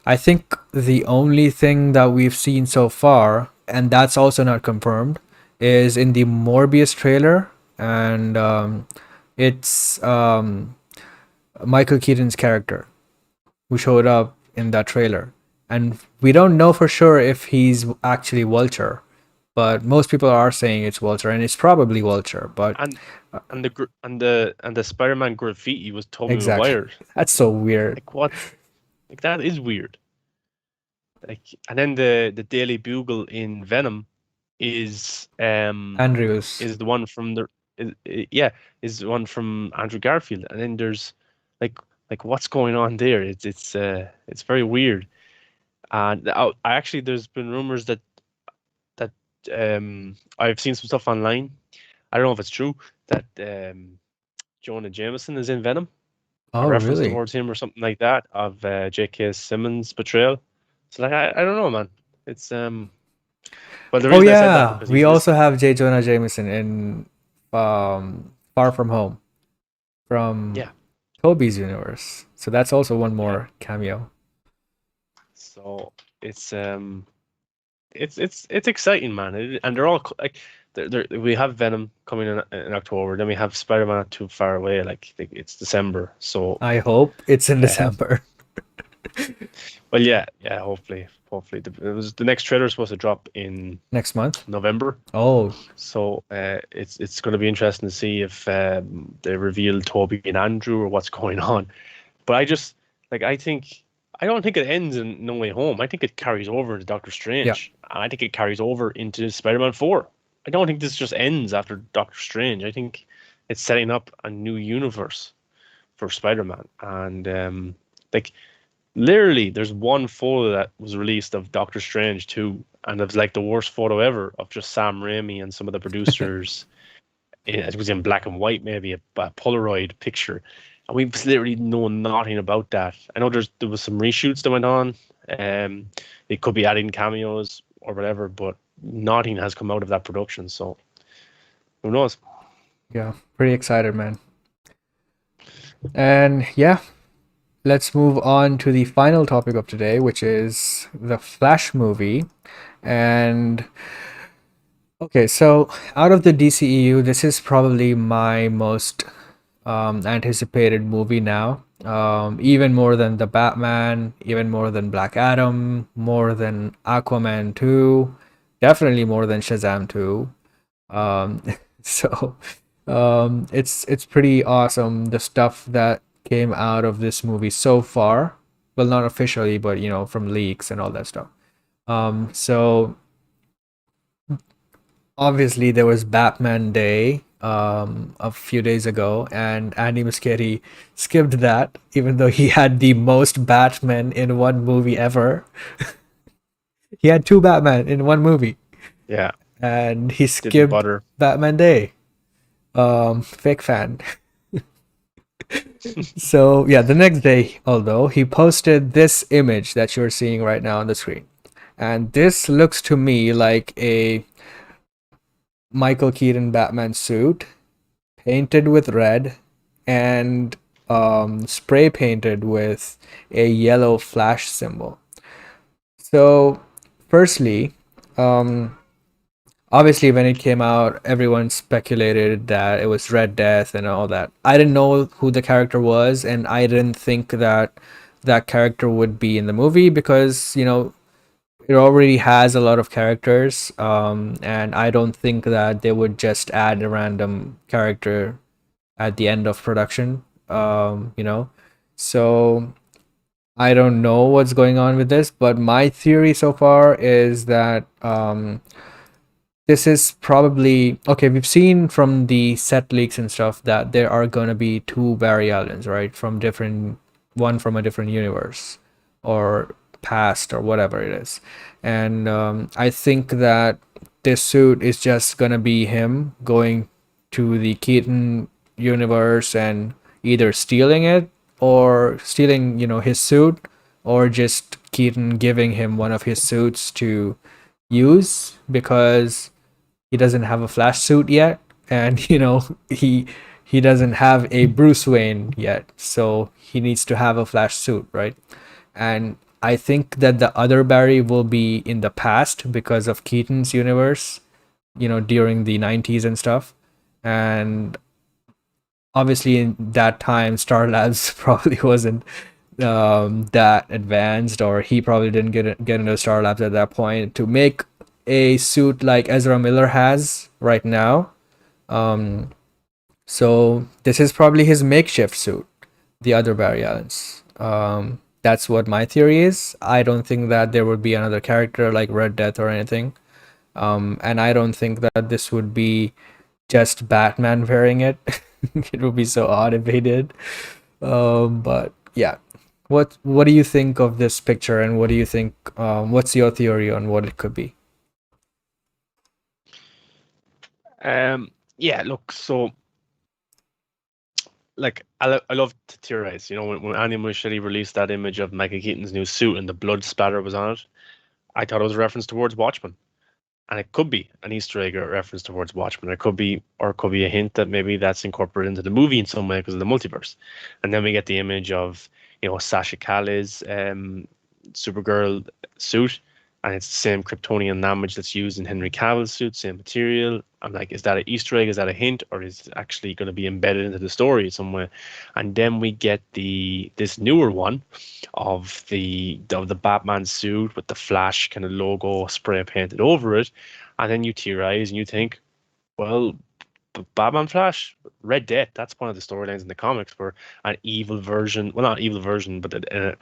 I think the only thing that we've seen so far, and that's also not confirmed, is in the Morbius trailer, and it's Michael Keaton's character who showed up in that trailer. And we don't know for sure if he's actually Vulture, but most people are saying it's Vulture, and it's probably Vulture. But And and the Spider-Man graffiti was Tobey exactly, Maguire. that's so weird. Like, what? Like, that is weird. Like, and then the Daily Bugle in Venom is Andrews. is the one from yeah, is the one from Andrew Garfield. And then there's like what's going on there? It's very weird. And I actually, there's been rumors that I've seen some stuff online. I don't know if it's true that Jonah Jameson is in Venom, a Oh, reference really? towards him or something like that, of J.K. Simmons' portrayal. So like, I don't know, man. It's well, the Oh reason I said that, yeah, because we he's also listed. have J. Jonah Jameson in Far From Home from Yeah. Toby's universe. So that's also one Yeah. more cameo. So it's it's exciting, man. And they're all like, we have Venom coming in October. Then we have Spider-Man Not Too Far Away. Like, it's December. So I hope it's in um, December. Well, yeah, yeah. Hopefully, the next trailer is supposed to drop in Next month. November. Oh, So it's going to be interesting to see if they reveal Toby and Andrew or what's going on. But I don't think it ends in No Way Home. I think it carries over into Doctor yeah, Strange, and I think it carries over into Spider-Man 4. I don't think this just ends after Doctor Strange. I think it's setting up a new universe for Spider-Man, and like literally, there's one photo that was released of Doctor Strange 2, and it was like the worst photo ever of just Sam Raimi and some of the producers. It was in black and white, maybe a Polaroid picture, and we've literally known nothing about that. I know there was some reshoots that went on. Um, they could be adding cameos or whatever, but nothing has come out of that production. So who knows? yeah. Pretty excited, man. And yeah, let's move on to the final topic of today, which is the Flash movie. And okay, so out of the DCEU, this is probably my most anticipated movie now. Even more than the Batman, even more than Black Adam, more than Aquaman 2, definitely more than Shazam 2. Um, so it's pretty awesome the stuff that came out of this movie so far. Well, not officially, but from leaks and all that stuff. So obviously there was Batman Day a few days ago, and Andy Muschietti skipped that, even though he had the most Batman in one movie ever. He had two Batman in one movie, Yeah, and he didn't skipped bother. Batman Day. Fake fan. So yeah, the next day, although he posted this image that you're seeing right now on the screen, and this looks to me like a Michael Keaton Batman suit painted with red and spray painted with a yellow flash symbol. So, firstly, um, obviously, when it came out, everyone speculated that it was Red Death and all that. I didn't know who the character was, and I didn't think that that character would be in the movie because, it already has a lot of characters, and I don't think that they would just add a random character at the end of production. So I don't know what's going on with this, but my theory so far is that this is probably okay. We've seen from the set leaks and stuff that there are gonna be two Barry Allens, right? From different, one from a different universe or past or whatever it is. And I think that this suit is just gonna be him going to the Keaton universe and either stealing it or stealing, his suit, or just Keaton giving him one of his suits to use because he doesn't have a Flash suit yet, and he doesn't have a Bruce Wayne yet, so he needs to have a Flash suit, right? And I think that the other Barry will be in the past because of Keaton's universe, during the 90s and stuff. And obviously, in that time, Star Labs probably wasn't that advanced, or he probably didn't get into Star Labs at that point to make a suit like Ezra Miller has right now. Um, so this is probably his makeshift suit, the other Barry Allen's. That's what my theory is. I don't think that there would be another character like Red Death or anything. And I don't think that this would be just Batman wearing it. It would be so odd if they did. But yeah, what do you think of this picture, and what do you think? What's your theory on what it could be? Yeah, look, so like I love to theorize. When Andy Muschietti released that image of Michael Keaton's new suit and the blood splatter was on it, I thought it was a reference towards Watchmen, and it could be an Easter egg or a reference towards Watchmen. It could be a hint that maybe that's incorporated into the movie in some way because of the multiverse. And then we get the image of Sasha Calle's Supergirl suit, and it's the same Kryptonian damage that's used in Henry Cavill's suit, same material. I'm like, is that an Easter egg? Is that a hint, or is it actually going to be embedded into the story somewhere? And then we get this newer one of the Batman suit with the Flash kind of logo spray painted over it, and then you theorize and you think, well, Batman Flash, Red Death, that's one of the storylines in the comics where an evil version, well, not evil version, but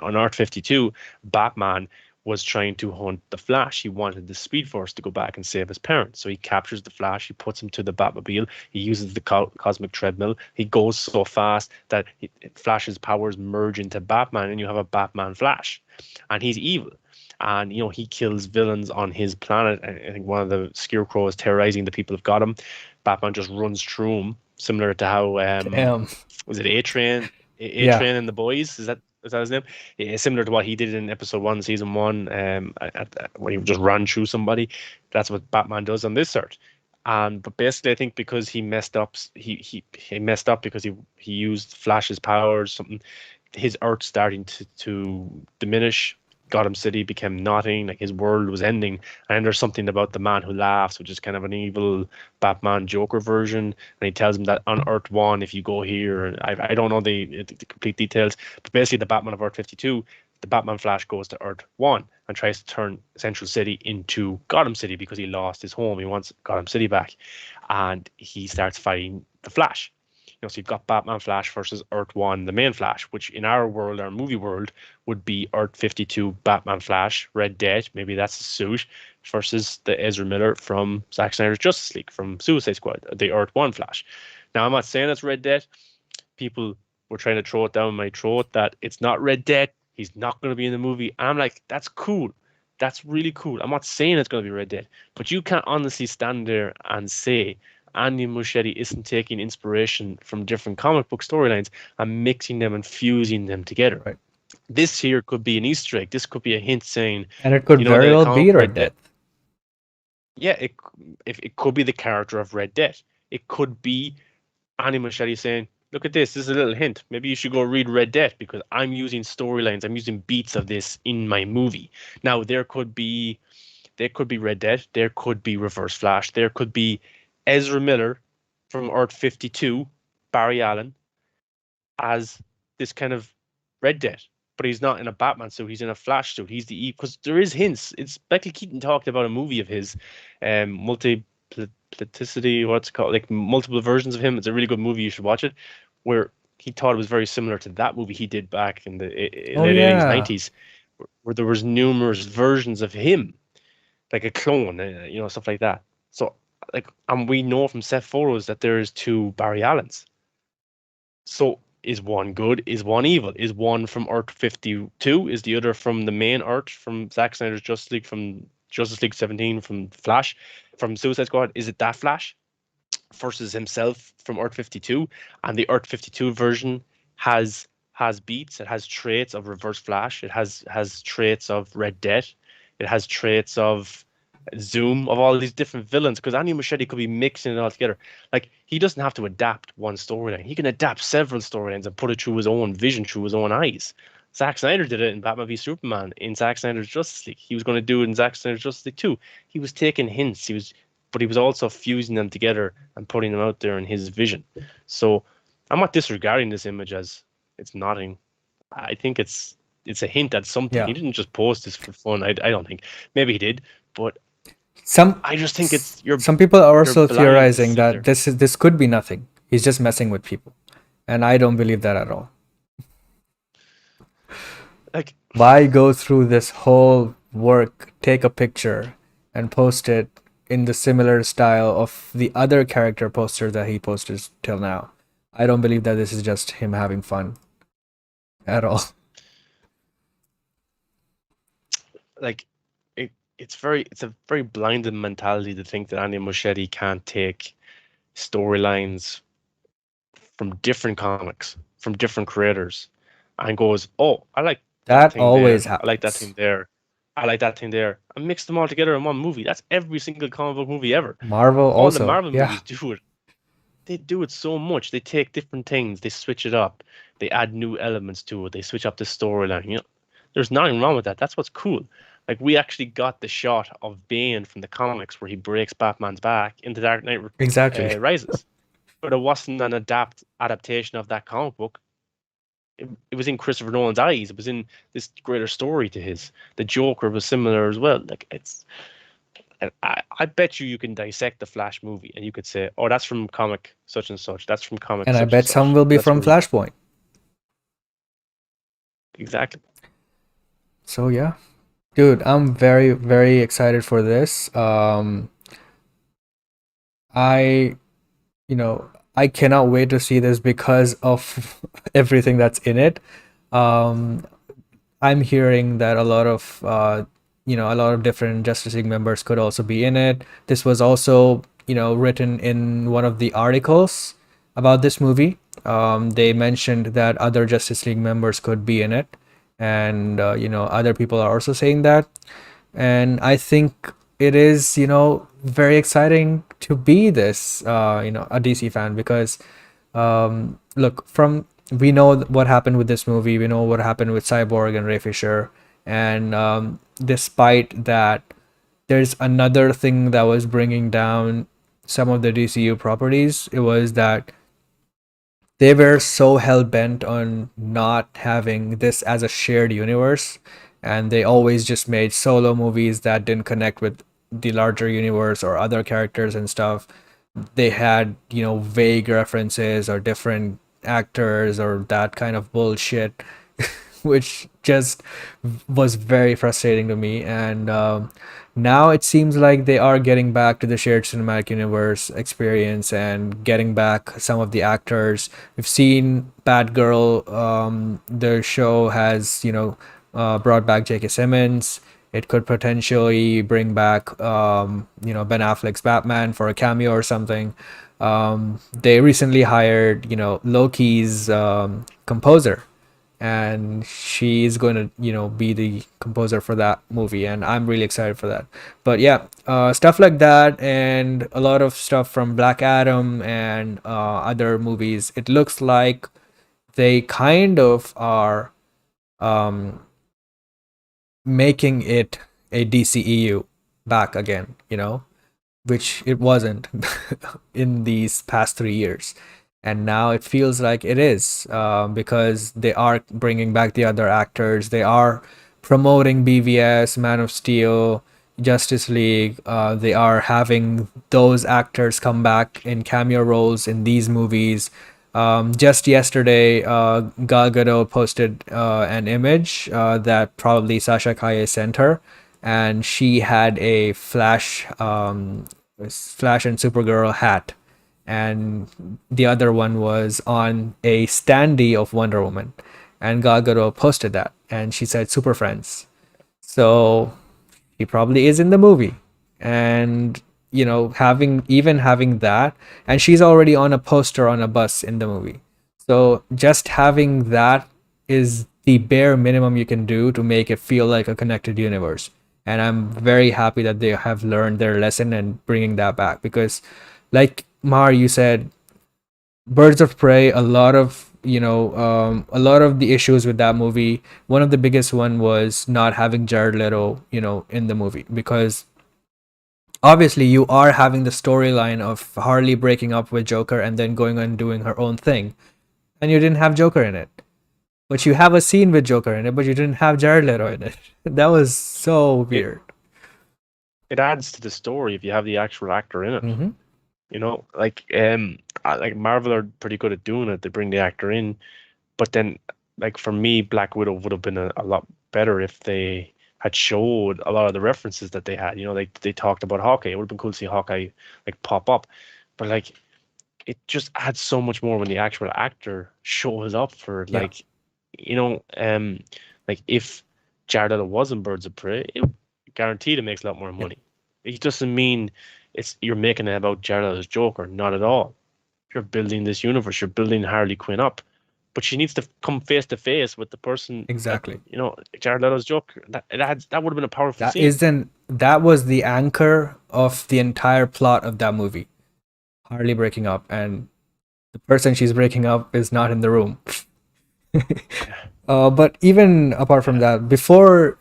on Art 52, Batman was trying to hunt the Flash. He wanted the Speed Force to go back and save his parents. So he captures the Flash, he puts him to the Batmobile, he uses the cosmic treadmill. He goes so fast that Flash's powers merge into Batman, and you have a Batman Flash. And he's evil. And he kills villains on his planet. I think one of the Scarecrow is terrorizing the people of Gotham. Batman just runs through him, similar to how Damn. was it A Train, A Yeah. Train and the Boys? Is that his name? Yeah, similar to what he did in episode 1, season 1, when he just ran through somebody. That's what Batman does on this earth. But basically, I think because he messed up, he messed up because he used Flash's powers. Something, his Earth starting to diminish. Gotham City became nothing, like his world was ending. And then there's something about the Man Who Laughs, which is kind of an evil Batman Joker version. And he tells him that on Earth 1, if you go here, and I don't know the complete details, but basically the Batman of Earth 52, the Batman Flash goes to Earth 1 and tries to turn Central City into Gotham City because he lost his home. He wants Gotham City back. And he starts fighting the Flash. So you've got Batman Flash versus Earth 1, the main Flash, which in our world, our movie world, would be Earth 52 Batman Flash, Red Death, maybe that's the suit, versus the Ezra Miller from Zack Snyder's Justice League, from Suicide Squad, the Earth 1 Flash. Now, I'm not saying it's Red Death. People were trying to throw it down my throat that it's not Red Death. He's not going to be in the movie. I'm like, that's cool. That's really cool. I'm not saying it's going to be Red Death, but you can't honestly stand there and say Andy Muschietti isn't taking inspiration from different comic book storylines and mixing them and fusing them together. Right. This here could be an Easter egg. This could be a hint saying, And it could very the well comic be Red Red Death. Death. Yeah, it could be the character of Red Death. It could be Andy Muschietti saying, look at this. This is a little hint. Maybe you should go read Red Death because I'm using storylines. I'm using beats of this in my movie. Now, there could be Red Death. There could be Reverse Flash. There could be Ezra Miller from Earth 52, Barry Allen, as this kind of Red Death. But he's not in a Batman suit. He's in a Flash suit. He's the because there is hints. It's Becky Keaton talked about a movie of his, multiplicity. What's it called? Like multiple versions of him. It's a really good movie. You should watch it. Where he thought it was very similar to that movie he did back in the Oh late 80s, yeah. 90s, where there was numerous versions of him, like a clone, stuff like that. So, and we know from set photos that there is 2 Barry Allens. So, is one good? Is one evil? Is one from Earth 52? Is the other from the main Earth, from Zack Snyder's Justice League, from Justice League 17, from Flash, from Suicide Squad? Is it that Flash versus himself from Earth 52? And the Earth 52 version has beats. It has traits of Reverse Flash. It has traits of Red Death. It has traits of Zoom, of all these different villains, because Andy Muschietti could be mixing it all together. Like, he doesn't have to adapt one storyline. He can adapt several storylines and put it through his own vision, through his own eyes. Zack Snyder did it in Batman v Superman, in Zack Snyder's Justice League. He was going to do it in Zack Snyder's Justice League too. He was taking hints. But he was also fusing them together and putting them out there in his vision. So I'm not disregarding this image as it's nothing. I think it's a hint at something. Yeah. He didn't just post this for fun. I don't think. Maybe he did, but Some I just think it's some people are you're also blind to theorizing see that there. this could be nothing. He's just messing with people. And I don't believe that at all. Like, Why go through this whole work, take a picture, and post it in the similar style of the other character poster that he posted till now? I don't believe that this is just him having fun at all. like it's a very blinded mentality to think that Andy Muschietti can't take storylines from different comics, from different creators, and goes, oh, I like that That thing there, always I like that thing happens. there, I like that thing there, and mix them all together in one movie. That's every single comic book movie ever. Marvel All the also. Marvel Yeah. movies do it. They do it so much. They take different things, they switch it up, they add new elements to it, they switch up the storyline. There's nothing wrong with that. That's what's cool. Like we actually got the shot of Bane from the comics where he breaks Batman's back in the Dark Knight Exactly. Rises, but it wasn't an adaptation of that comic book. It was in Christopher Nolan's eyes. It was in this greater story to his. The Joker was similar as well. Like it's, and I bet you can dissect the Flash movie and you could say, oh, that's from comic such and such. That's from comic And I such and bet some such. will be That's from where you Flashpoint. exactly. So yeah, dude, I'm very, very excited for this. I, I cannot wait to see this because of everything that's in it. Um, I'm hearing that a lot of different Justice League members could also be in it. This was also, written in one of the articles about this movie. They mentioned that other Justice League members could be in it, and other people are also saying that. And I think it is, very exciting to be this, a DC fan because look, from we know what happened with this movie. We know what happened with Cyborg and Ray Fisher, and despite that, there's another thing that was bringing down some of the DCU properties. It was that they were so hell bent on not having this as a shared universe, and they always just made solo movies that didn't connect with the larger universe or other characters and stuff. They had, vague references or different actors or that kind of bullshit, which just was very frustrating to me. And now it seems like they are getting back to the shared cinematic universe experience and getting back some of the actors. We've seen Batgirl. The show has, brought back J.K. Simmons. It could potentially bring back, Ben Affleck's Batman for a cameo or something. They recently hired, Loki's composer, and she's going to, be the composer for that movie, and I'm really excited for that. But yeah, stuff like that, and a lot of stuff from Black Adam and other movies. It looks like they kind of are um making it a DCEU back again, which it wasn't in these past 3 years. And now it feels like it is, because they are bringing back the other actors. They are promoting BVS, Man of Steel, Justice League. They are having those actors come back in cameo roles in these movies. Just yesterday, Gal Gadot posted an image that probably Sasha Kaye sent her, and she had a Flash and Supergirl hat, and the other one was on a standee of Wonder Woman, and Gal Gadot posted that, and she said "Super Friends." So he probably is in the movie, and having that, and she's already on a poster on a bus in the movie. So just having that is the bare minimum you can do to make it feel like a connected universe. And I'm very happy that they have learned their lesson and bringing that back, because like Mar, you said, Birds of Prey, a lot of the issues with that movie, one of the biggest one was not having Jared Leto, in the movie, because obviously you are having the storyline of Harley breaking up with Joker and then going and doing her own thing, and you didn't have Joker in it. But you have a scene with Joker in it, but you didn't have Jared Leto in it. That was so It weird. it adds to the story if you have the actual actor in it. Mm-hmm. Like Marvel are pretty good at doing it. They bring the actor in, but then like for me, Black Widow would have been a lot better if they had showed a lot of the references that they had. Like they talked about Hawkeye. It would have been cool to see Hawkeye like pop up, but like it just adds so much more when the actual actor shows up for Yeah, like, you know, um, like if Jared Leto was in Birds of Prey, it guaranteed it makes a lot more yeah, money. It doesn't mean you're making it about Jared Leto's Joker, not at all. You're building this universe, you're building Harley Quinn up, but she needs to come face to face with the person that exactly. Jared Leto's Joker. That would have been a powerful That scene. isn't that was the anchor of the entire plot of that movie. Harley breaking up, and the person she's breaking up is not in the room. Yeah, But even apart from yeah, that, before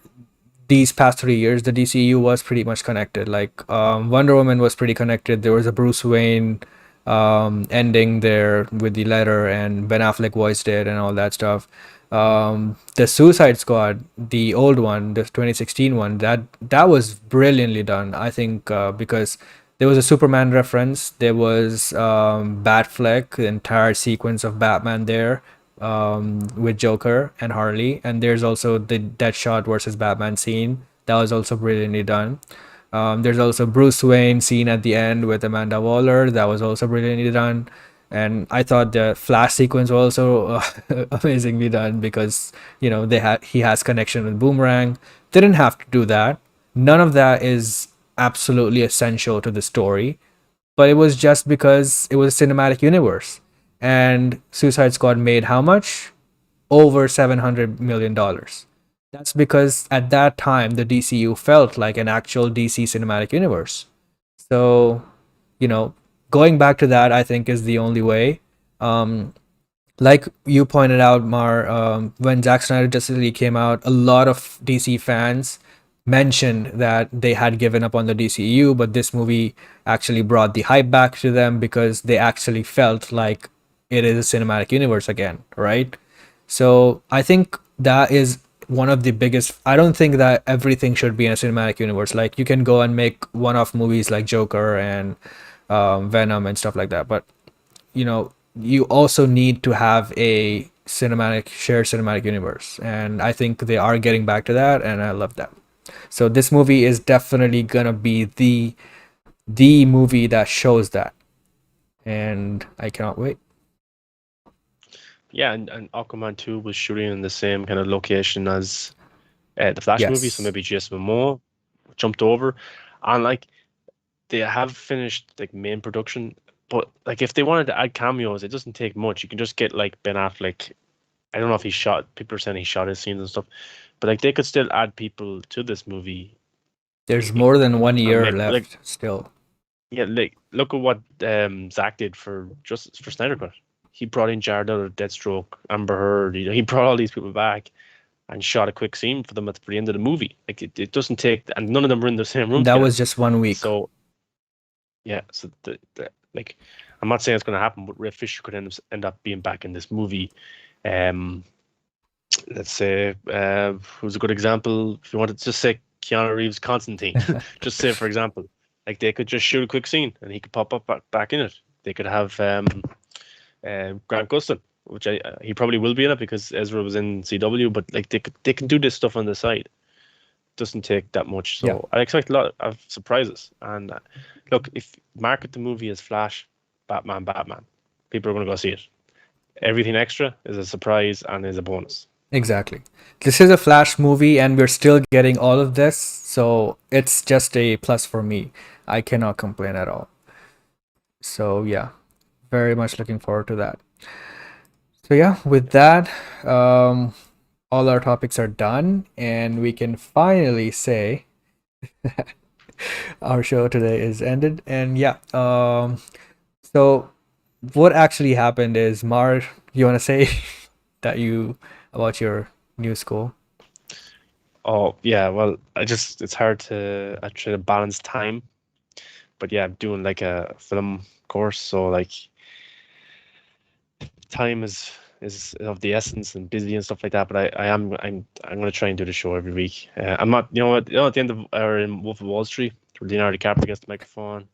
these past 3 years, the DCU was pretty much connected. Like Wonder Woman was pretty connected. There was a Bruce Wayne ending there with the letter, and Ben Affleck voiced it and all that stuff. The Suicide Squad, the old one, the 2016 one, that was brilliantly done. I think because there was a Superman reference, there was Batfleck, the entire sequence of Batman there with Joker and Harley, and there's also the Deadshot versus Batman scene that was also brilliantly done. There's also Bruce Wayne scene at the end with Amanda Waller that was also brilliantly done, and I thought the Flash sequence was also amazingly done because he has connection with Boomerang. Didn't have to do that. None of that is absolutely essential to the story, but it was just because it was a cinematic universe. And Suicide Squad made how much? Over $700 million. That's because at that time the DCU felt like an actual DC cinematic universe. So, you know, going back to that, I think is the only way. Um, like you pointed out, Mar, when Zack Snyder Justice League came out, a lot of DC fans mentioned that they had given up on the DCU, but this movie actually brought the hype back to them because they actually felt like it is a cinematic universe again, right? So I think that is one of the biggest. I don't think that everything should be in a cinematic universe. Like you can go and make one-off movies like Joker and Venom and stuff like that, but you also need to have a shared cinematic universe, and I think they are getting back to that, and I love that. So this movie is definitely gonna be the movie that shows that, and I cannot wait. Yeah, and Aquaman 2 was shooting in the same kind of location as the Flash movie, so Yes, maybe Jason Momoa jumped over, and like they have finished like main production, but like if they wanted to add cameos, it doesn't take much. You can just get like Ben Affleck. I don't know if he shot. People are saying he shot his scenes and stuff, but like they could still add people to this movie. there's more than one And year make like left still. yeah, like look at what Zach did for Snyder Cut. He brought in Jared Leto, Deathstroke, Amber Heard. He brought all these people back and shot a quick scene for them at the end of the movie. Like it doesn't take, and none of them were in the same room That together. was just 1 week. So yeah, so like I'm not saying it's going to happen, but Ray Fisher could end up being back in this movie. Let's say who's a good example? If you wanted to just say Keanu Reeves Constantine, just say for example, like they could just shoot a quick scene and he could pop up back in it. They could have Grant Gustin, which he probably will be in it because Ezra was in CW, but like they can do this stuff on the side. Doesn't take that much, so Yeah, I expect a lot of surprises. And look, if market the movie as Flash, Batman, people are going to go see it. Everything extra is a surprise and is a bonus. exactly. This is a Flash movie, and we're still getting all of this, so it's just a plus for me. I cannot complain at all. So yeah, very much looking forward to that. So yeah, with that, all our topics are done, and we can finally say our show today is ended. And yeah, so what actually happened is, Mar, you want to say that you about your new school? Oh yeah, well, it's hard to I try to balance time, but yeah, I'm doing like a film course, so like time is of the essence and busy and stuff like that. But I'm gonna try and do the show every week. I'm not, at the end of or in Wolf of Wall Street, where Leonardo DiCaprio gets the microphone,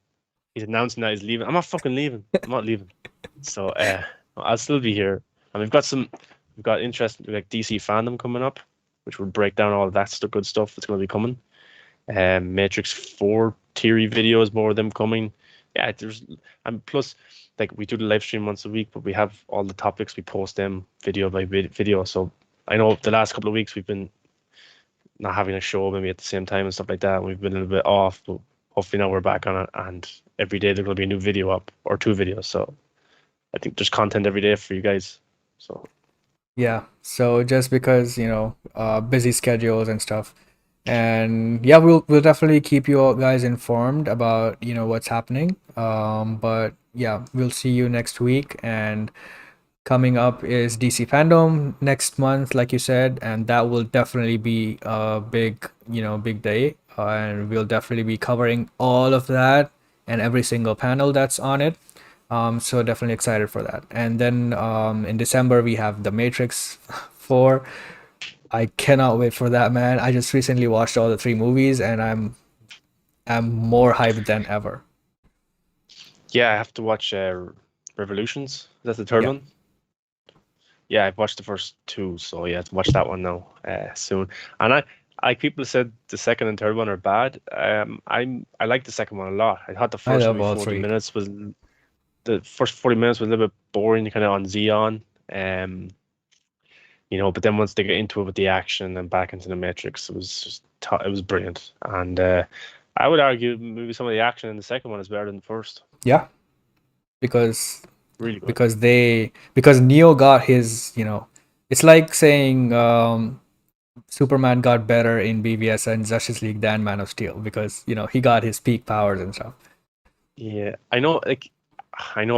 he's announcing that he's leaving. I'm not fucking leaving. I'm not leaving. So I'll still be here. And we've got interesting like DC fandom coming up, which will break down all that good stuff that's going to be coming. Matrix 4 theory videos, more of them coming. Yeah, and plus like we do the live stream once a week, but we have all the topics, we post them video by video. So I know the last couple of weeks we've been not having a show maybe at the same time and stuff like that. We've been a little bit off, but hopefully now we're back on it, and every day there's going to be a new video up or two videos. So I think there's content every day for you guys. So Yeah. So just because busy schedules and stuff, and yeah, we'll definitely keep you all guys informed about what's happening. But yeah, we'll see you next week, and coming up is DC Fandom next month, like you said, and that will definitely be a big big day, and we'll definitely be covering all of that and every single panel that's on it. So definitely excited for that. And then in December we have The Matrix 4. I cannot wait for that, man. I just recently watched all the three movies, and I'm more hyped than ever. Yeah, I have to watch Revolutions. Is that the third Yeah, one? Yeah, I've watched the first two, so yeah, to watch that one now soon. And people said the second and third one are bad. I like the second one a lot. I thought the I first love maybe all 40 three. minutes was the first 40 minutes was a little bit boring, kind of on Xeon. Um, but then once they get into it with the action and back into the Matrix, it was just it was brilliant. And I would argue maybe some of the action in the second one is better than the first. Yeah, because Really good. because Neo got his, it's like saying Superman got better in BVS and Justice League than Man of Steel because he got his peak powers and stuff. Yeah, I know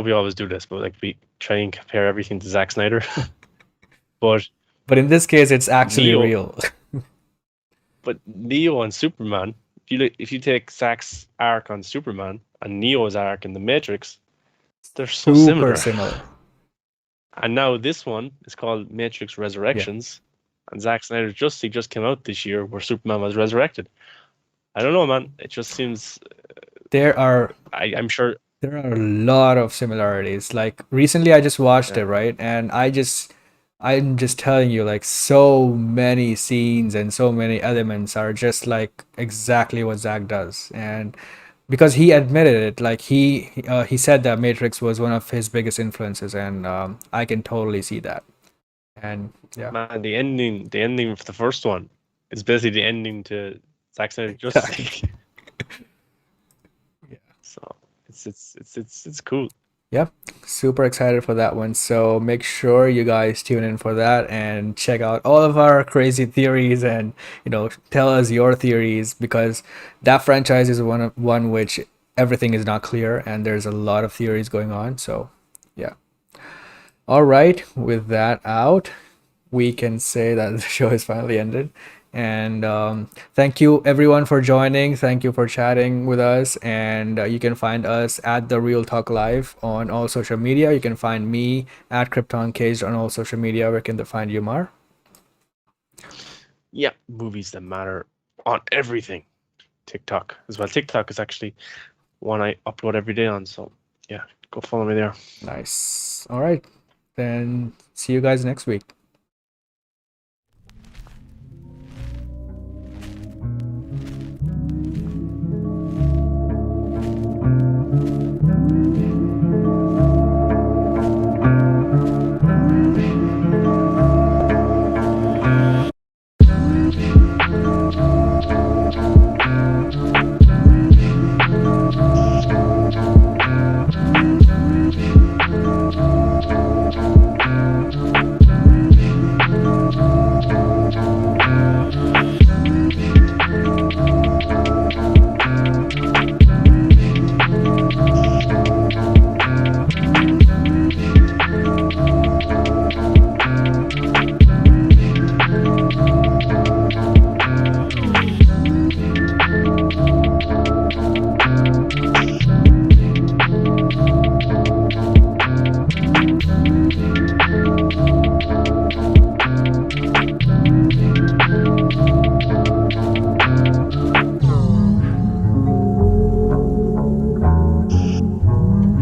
we always do this, but like we try and compare everything to Zack Snyder. But But in this case, it's actually Neo, real. Neo and Superman, if you take Zack's arc on Superman and Neo's arc in the Matrix, they're so Super similar. similar. And now this one is called Matrix Yeah, Resurrections, and Zack Snyder's Justice League just came out this year where Superman was resurrected. I don't know, man. It just seems there are I'm sure. there are a lot of similarities. Like recently I just watched Yeah, it, right? And I'm just telling you, like, so many scenes and so many elements are just like exactly what Zack does. And because he admitted it, like he said that Matrix was one of his biggest influences, and I can totally see that. And yeah, man, the ending for the first one is basically the ending to Zack Snyder's Justice exactly. League. Yeah. So it's cool. Yep, super excited for that one. So make sure you guys tune in for that and check out all of our crazy theories, and tell us your theories, because that franchise is one which everything is not clear and there's a lot of theories going on. So yeah. All right, with that out, we can say that the show is finally ended. And thank you everyone for joining. Thank you for chatting with us. And you can find us at The Real Talk Live on all social media. You can find me at Krypton Caged on all social media. Where can they find you, Mar? Yeah, movies that matter on everything. TikTok as well. TikTok is actually one I upload every day on. So yeah, go follow me there. Nice. All right. Then see you guys next week.